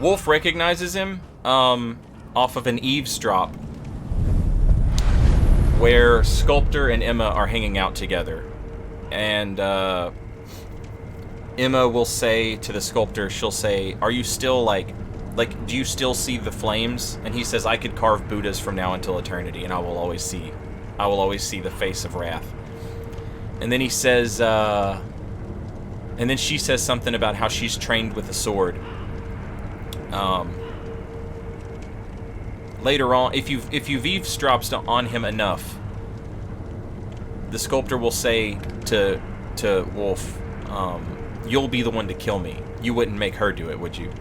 Wolf recognizes him off of an eavesdrop where Sculptor and Emma are hanging out together. And Emma will say to the Sculptor, she'll say, are you still do you still see the flames? And he says, I could carve Buddhas from now until eternity, and I will always see the face of wrath. And then he says, and then she says something about how she's trained with a sword. Later on, if you've eavesdropped on him enough, the Sculptor will say to Wolf, you'll be the one to kill me. You wouldn't make her do it, would you?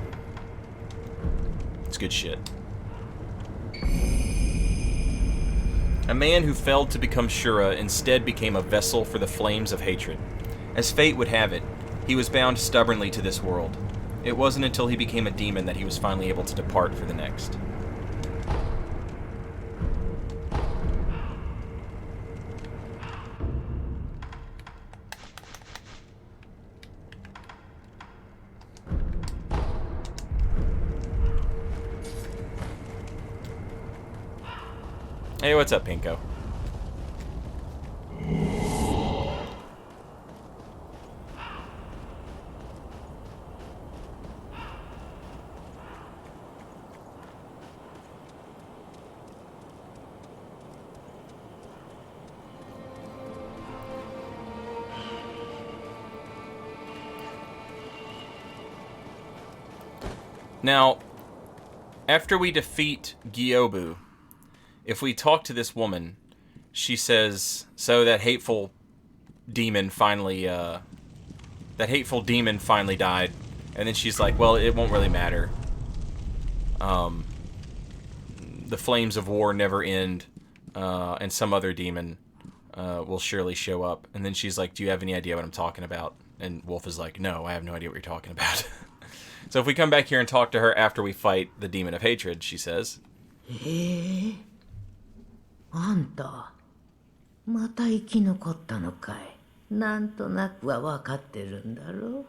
It's good shit. A man who failed to become Shura instead became a vessel for the flames of hatred. As fate would have it, he was bound stubbornly to this world. It wasn't until he became a demon that he was finally able to depart for the next. Hey, what's up, Pinko? Now, after we defeat Gyobu, if we talk to this woman, she says, so that hateful demon finally died. And then she's like, well, it won't really matter. The flames of war never end, and some other demon will surely show up. And then she's like, do you have any idea what I'm talking about? And Wolf is like, no, I have no idea what you're talking about. So if we come back here and talk to her after we fight the demon of hatred, she says, あんたまた生き残ったのかい。なんとなくは分かってるんだろう。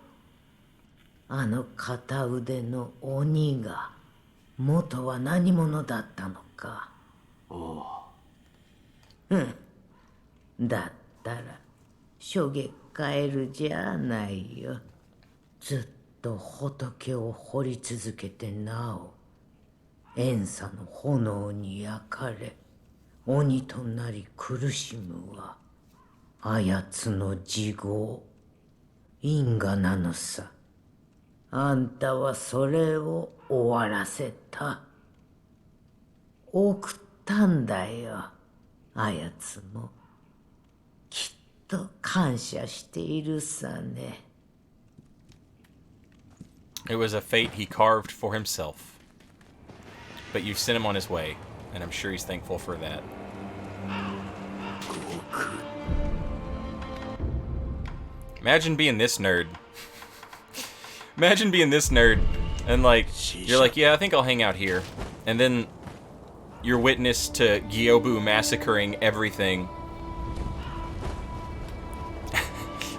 あの片腕の鬼が元は何者だったのか。だったら諸月カエルじゃないよ。ずっと仏を掘り続けてなお怨嗟の炎に焼かれ鬼となり苦しむはあやつの地業因果なのさ。あんたはそれを終わらせた。送ったんだよ。あやつもきっと感謝しているさね。It was a fate he carved for himself. But you sent him on his way, and I'm sure he's thankful for that. Imagine being this nerd. Imagine being this nerd, and like, you're like, yeah, I think I'll hang out here. And then you're witness to Gyobu massacring everything.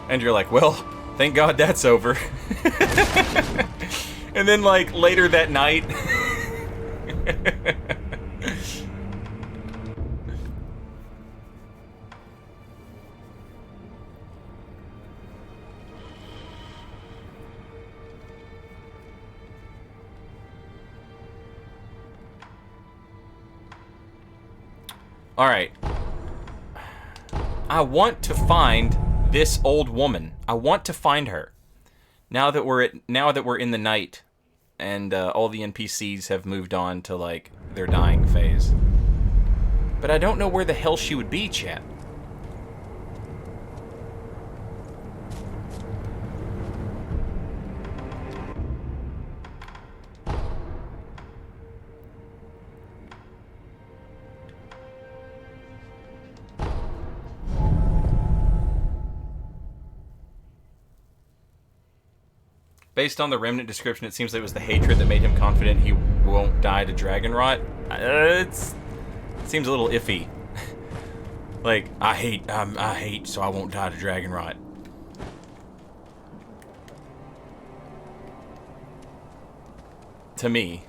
And you're like, well, thank God that's over. And then, like, later that night... Alright. I want to find this old woman. I want to find her. Now that we're in the night, and all the NPCs have moved on to like their dying phase. But I don't know where the hell she would be, chat. Based on the Remnant description, it seems that it was the hatred that made him confident he won't die to dragon rot. It seems a little iffy. Like, I hate, so I won't die to dragon rot. To me.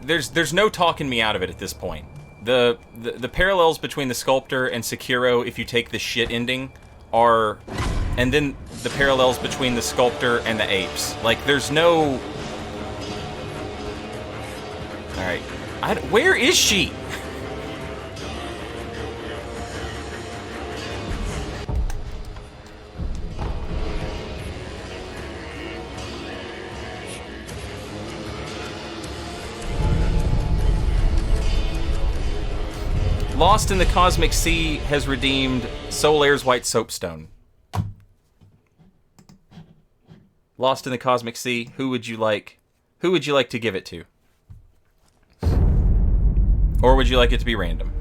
There's no talking me out of it at this point. The parallels between the Sculptor and Sekiro, if you take the shit ending, are, and then the parallels between the Sculptor and the apes. Like, there's no... Alright. Where is she? Lost in the Cosmic Sea has redeemed Solair's White Soapstone. Lost in the Cosmic Sea, who would you like to give it to? Or would you like it to be random?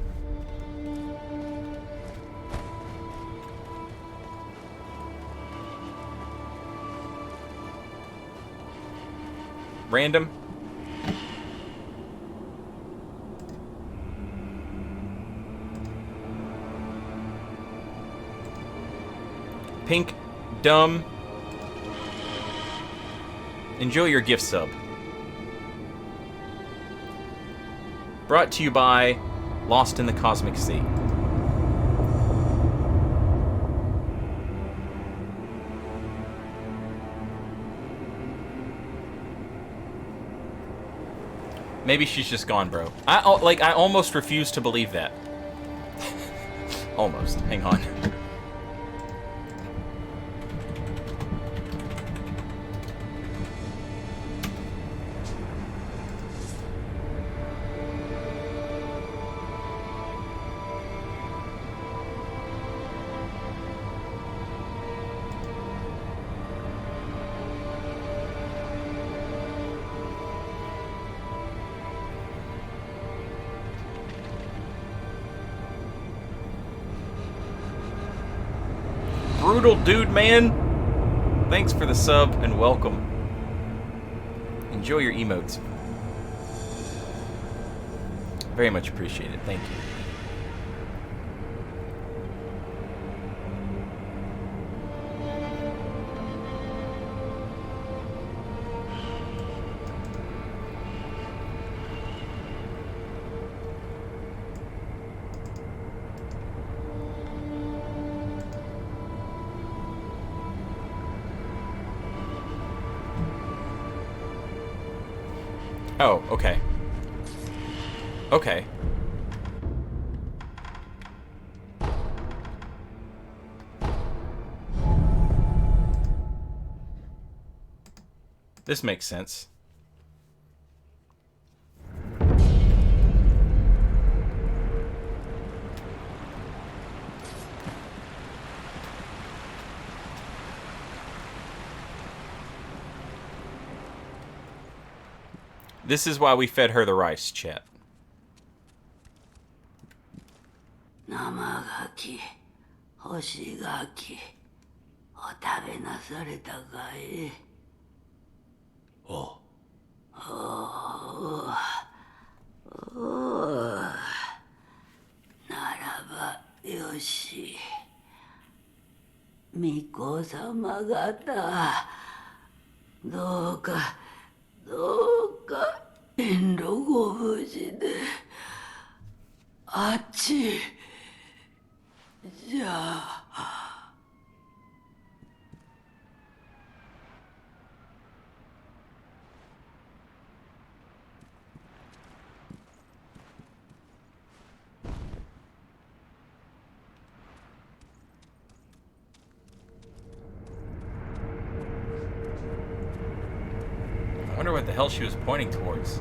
Random? Pink, dumb. Enjoy your gift sub. Brought to you by Lost in the Cosmic Sea. Maybe she's just gone, bro. I almost refuse to believe that. Almost. Hang on. Brutal Dude Man, thanks for the sub and welcome. Enjoy your emotes. Very much appreciated. Thank you. Oh, okay. Okay. This makes sense. This is why we fed her the rice, chat. 生ガキ、干しガキ、お食べなされたかい？あならばよし。巫女様方、どうか遠路ご無事で。あっちじゃあ。I wonder what the hell she was pointing towards.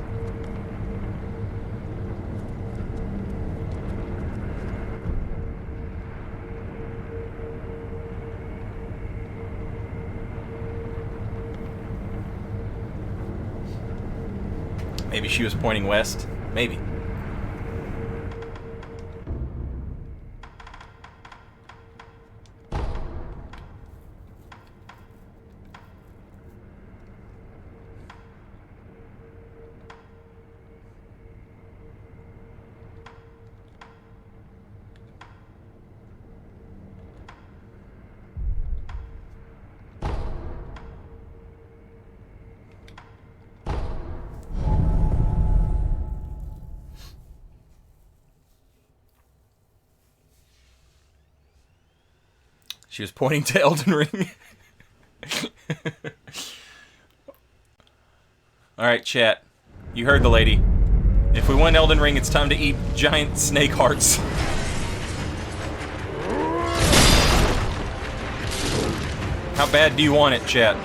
Maybe she was pointing west. Maybe. She was pointing to Elden Ring. Alright, chat. You heard the lady. If we want Elden Ring, it's time to eat giant snake hearts. How bad do you want it, chat?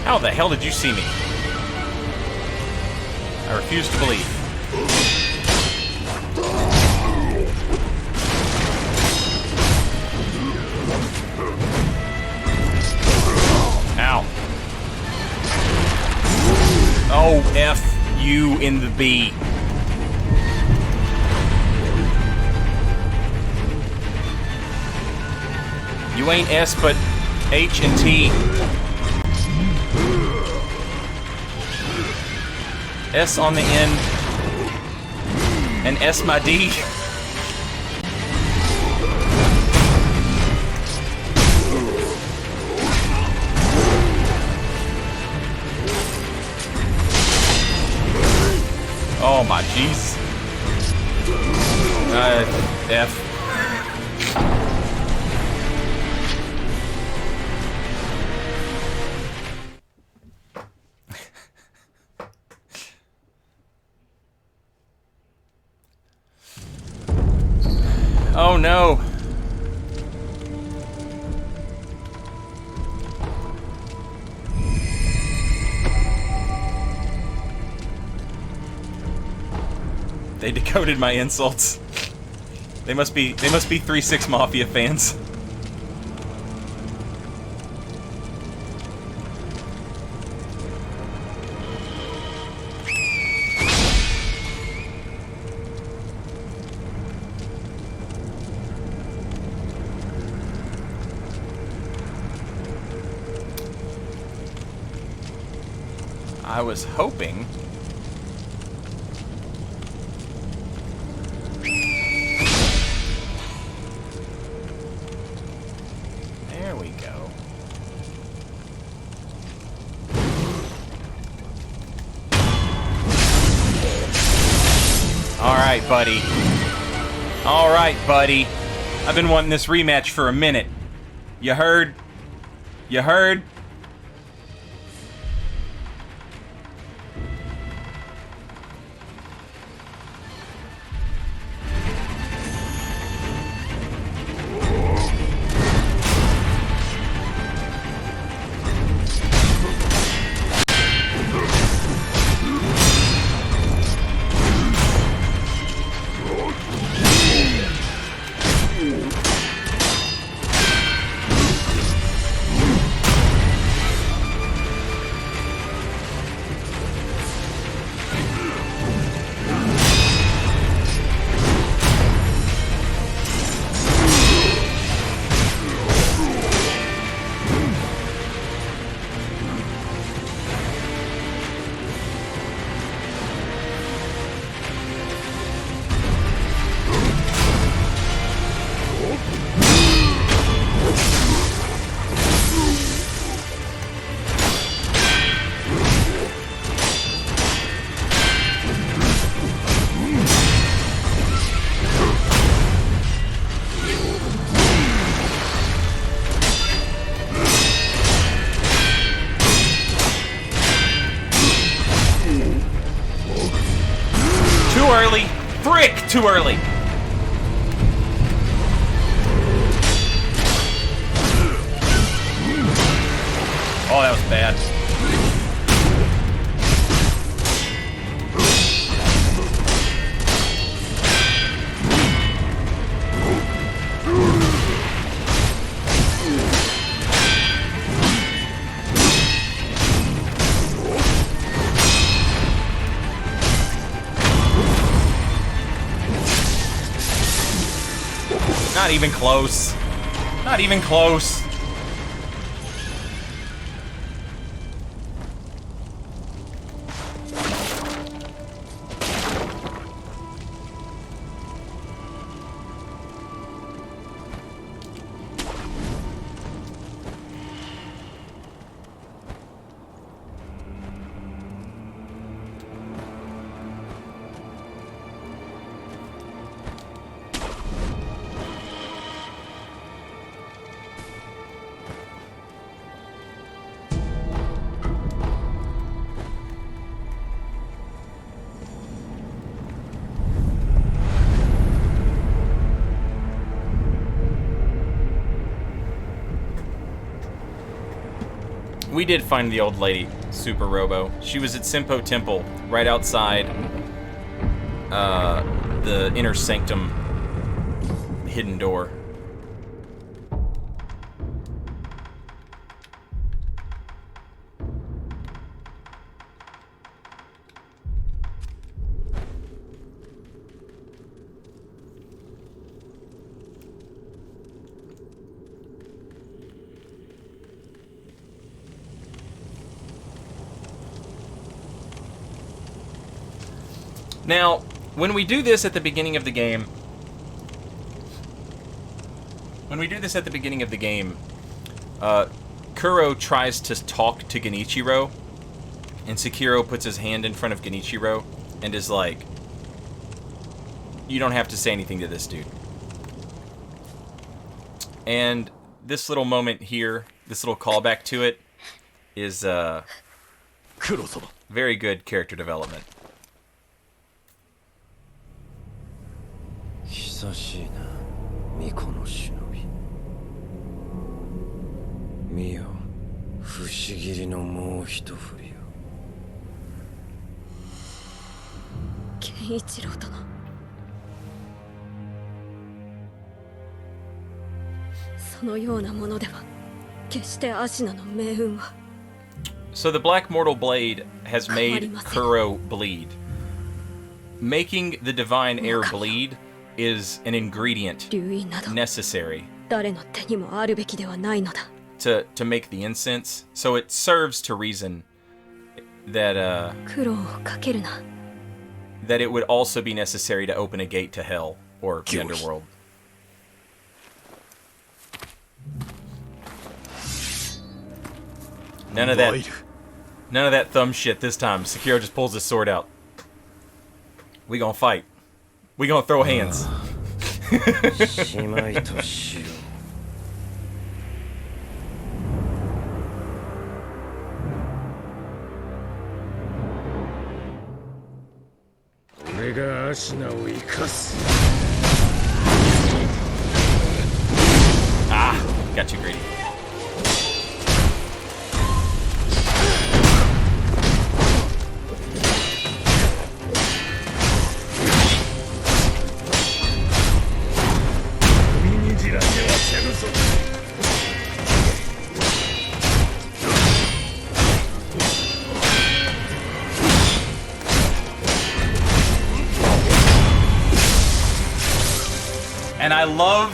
How the hell did you see me? I refuse to believe. Ow. Oh, F you in the B. You ain't S but H and T. S on the end, and S my D. jeez. F. Oh no. They decoded my insults. They must be 3-6 Mafia fans. I was hoping. There we go. Alright, buddy. Alright, buddy. I've been wanting this rematch for a minute. You heard? You heard? Too early. Oh, that was bad. Not even close. Not even close. We did find the old lady, Super Robo. She was at Simpo Temple, right outside the inner sanctum hidden door. Now, when we do this at the beginning of the game, Kuro tries to talk to Genichiro, and Sekiro puts his hand in front of Genichiro and is like, you don't have to say anything to this dude. And this little moment here, this little callback to it, is very good character development. 久しいな巫女の忍び見よ不思議りのもう一振りよ健一郎殿そのようなものでは決してアシナの命運は So the Black Mortal Blade has made Kuro bleed. Making the Divine Air bleed is an ingredient necessary 誰の手にもあるべきではないのだ to make the incense. So it serves to reason that 苦労をかけるな that it would also be necessary to open a gate to hell or the underworld. None of that thumb shit this time. Sekiro just pulls his sword out. We gonna fight. We gonna throw hands. しまいとしよう俺がアシナを生かす Ah, got too greedy. And I love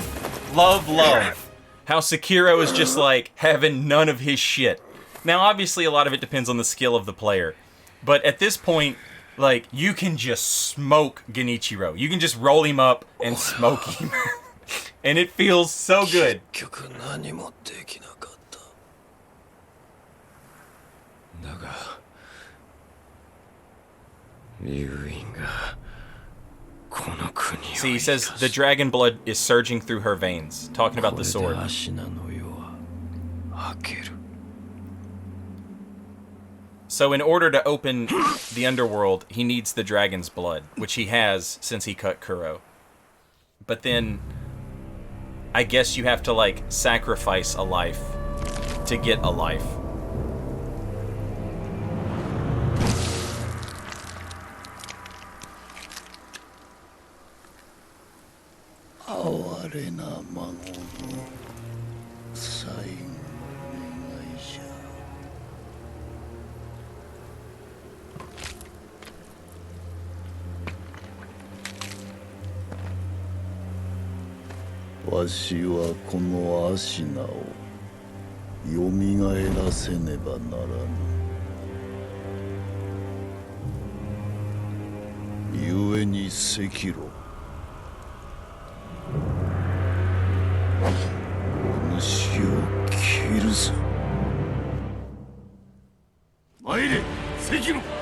how Sekiro is just like having none of his shit. Now, obviously, a lot of it depends on the skill of the player. But at this point, like, you can just smoke Genichiro. You can just roll him up and smoke him. And it feels so good. 結局何もできなかっただが竜院が See, he says the dragon blood is surging through her veins, talking about the sword. So in order to open the underworld, he needs the dragon's blood, which he has since he cut Kuro. But then, I guess you have to, like, sacrifice a life to get a life. Sekiro 主を切るぞ参れ関野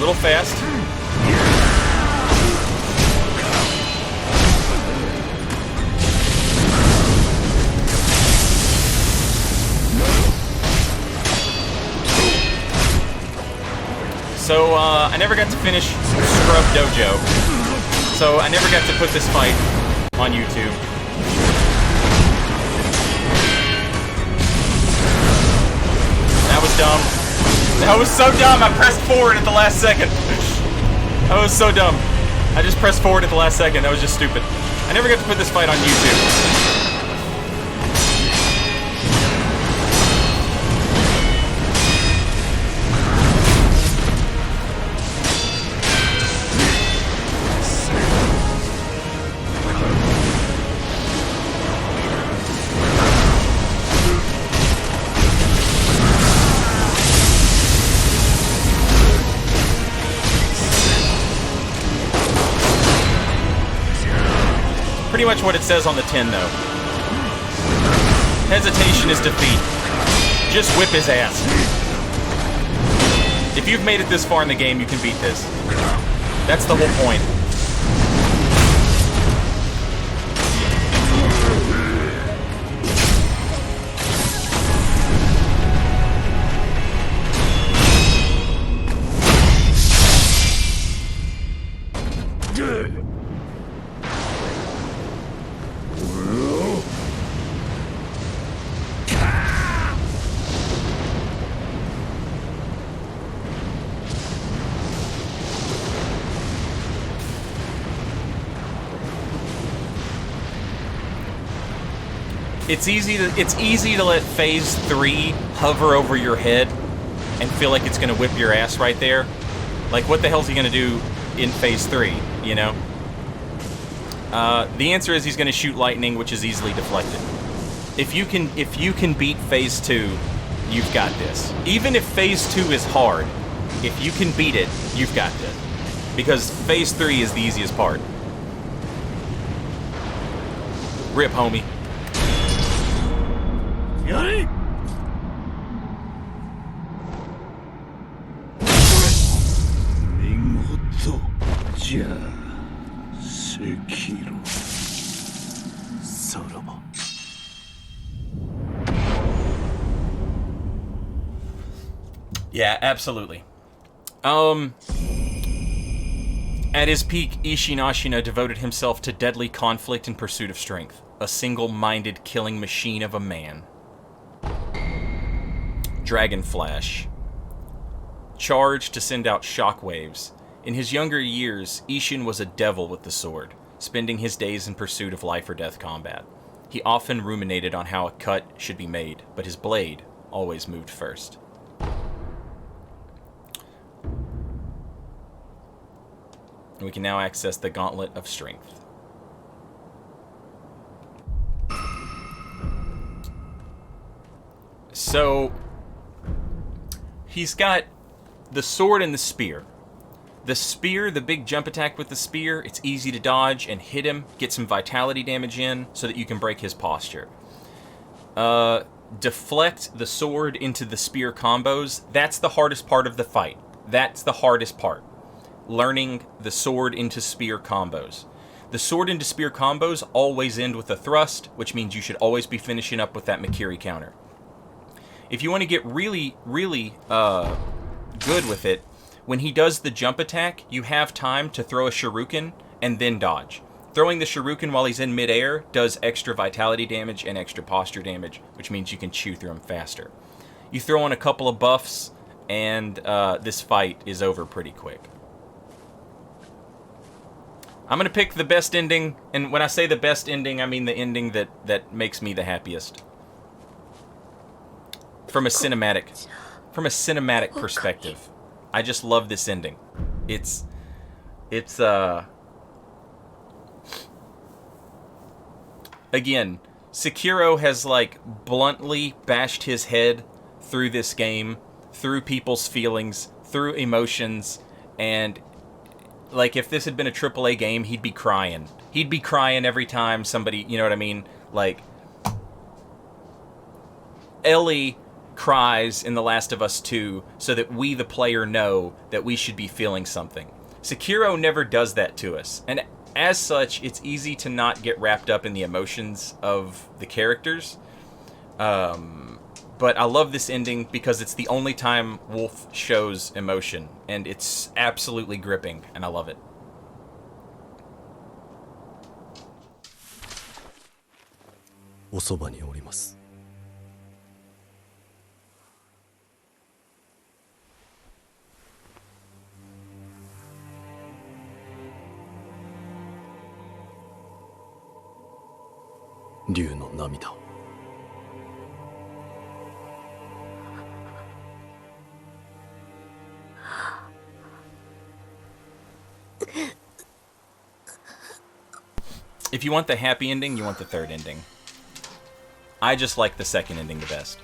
little fast. So, I never got to finish Scrub Dojo. So, I never got to put this fight on YouTube. That was dumb. That was so dumb. I pressed forward at the last second. That was so dumb. I just pressed forward at the last second. That was just stupid. I never got to put this fight on YouTube. Pretty much what it says on the tin, though. Hesitation is defeat. Just whip his ass. If you've made it this far in the game, you can beat this. That's the whole point. It's easy to let phase 3 hover over your head and feel like it's gonna whip your ass right there. Like, what the hell's he gonna do in phase 3, you know? The answer is he's gonna shoot lightning, which is easily deflected. If you can beat phase 2, you've got this. Even if phase 2 is hard, if you can beat it, you've got this. Because phase 3 is the easiest part. Rip, homie. Yari! Migoto ja Sekiro. Saraba. Yeah, absolutely. At his peak, Isshin Ashina devoted himself to deadly conflict in pursuit of strength. A single-minded killing machine of a man. Dragon Flash. Charged to send out shockwaves. In his younger years, Isshin was a devil with the sword, spending his days in pursuit of life or death combat. He often ruminated on how a cut should be made, but his blade always moved first. We can now access the Gauntlet of Strength. So, he's got the sword and the spear. The spear, the big jump attack with the spear, it's easy to dodge and hit him, get some vitality damage in so that you can break his posture. Deflect the sword into the spear combos, that's the hardest part of the fight. That's the hardest part. Learning the sword into spear combos. The sword into spear combos always end with a thrust, which means you should always be finishing up with that Mikiri counter. If you want to get really, really good with it, when he does the jump attack, you have time to throw a shuriken and then dodge. Throwing the shuriken while he's in midair does extra vitality damage and extra posture damage, which means you can chew through him faster. You throw in a couple of buffs, and this fight is over pretty quick. I'm going to pick the best ending, and when I say the best ending, I mean the ending that makes me the happiest. From a cinematic perspective. I just love this ending. It's again, Sekiro has like bluntly bashed his head through this game, through people's feelings, through emotions, and like, if this had been a AAA game, he'd be crying. He'd be crying every time somebody, you know what I mean? Like, Ellie cries in The Last of Us 2 so that we, the player, know that we should be feeling something. Sekiro never does that to us, and as such, it's easy to not get wrapped up in the emotions of the characters. But I love this ending because it's the only time Wolf shows emotion, and it's absolutely gripping, and I love it. If you want the happy ending, you want the third ending. I just like the second ending the best.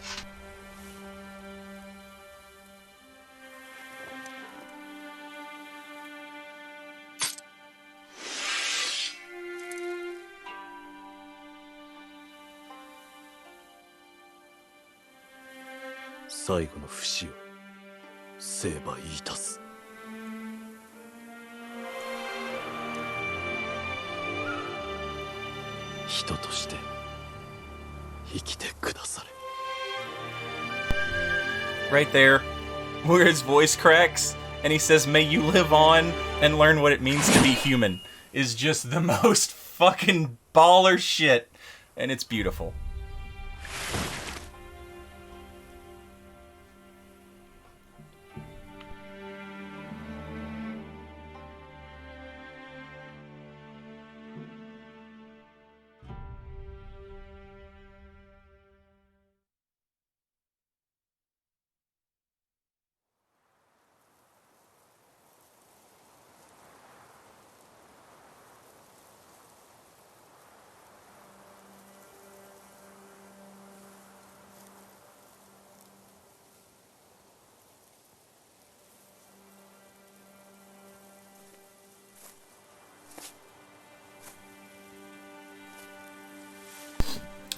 Right there, where his voice cracks and he says, "May you live on and learn what it means to be human," is just the most fucking baller shit, and it's beautiful.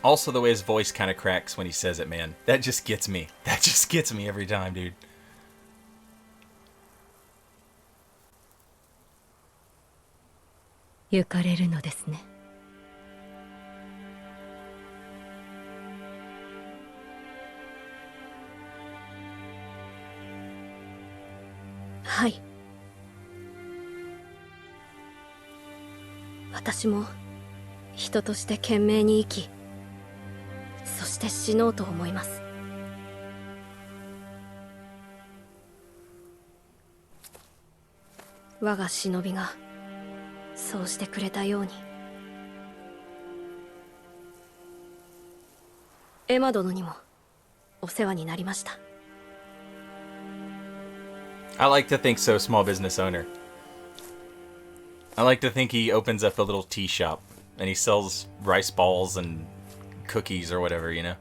Also, the way his voice kind of cracks when he says it, man. That just gets me. That just gets me every time, dude. Hi. 私も人として懸命に生き、そして死のうと思います。我が忍びがそうしてくれたように。エマ殿にもお世話になりました。I like to think so, small business owner. I like to think he opens up a little tea shop and he sells rice balls and cookies or whatever, you know?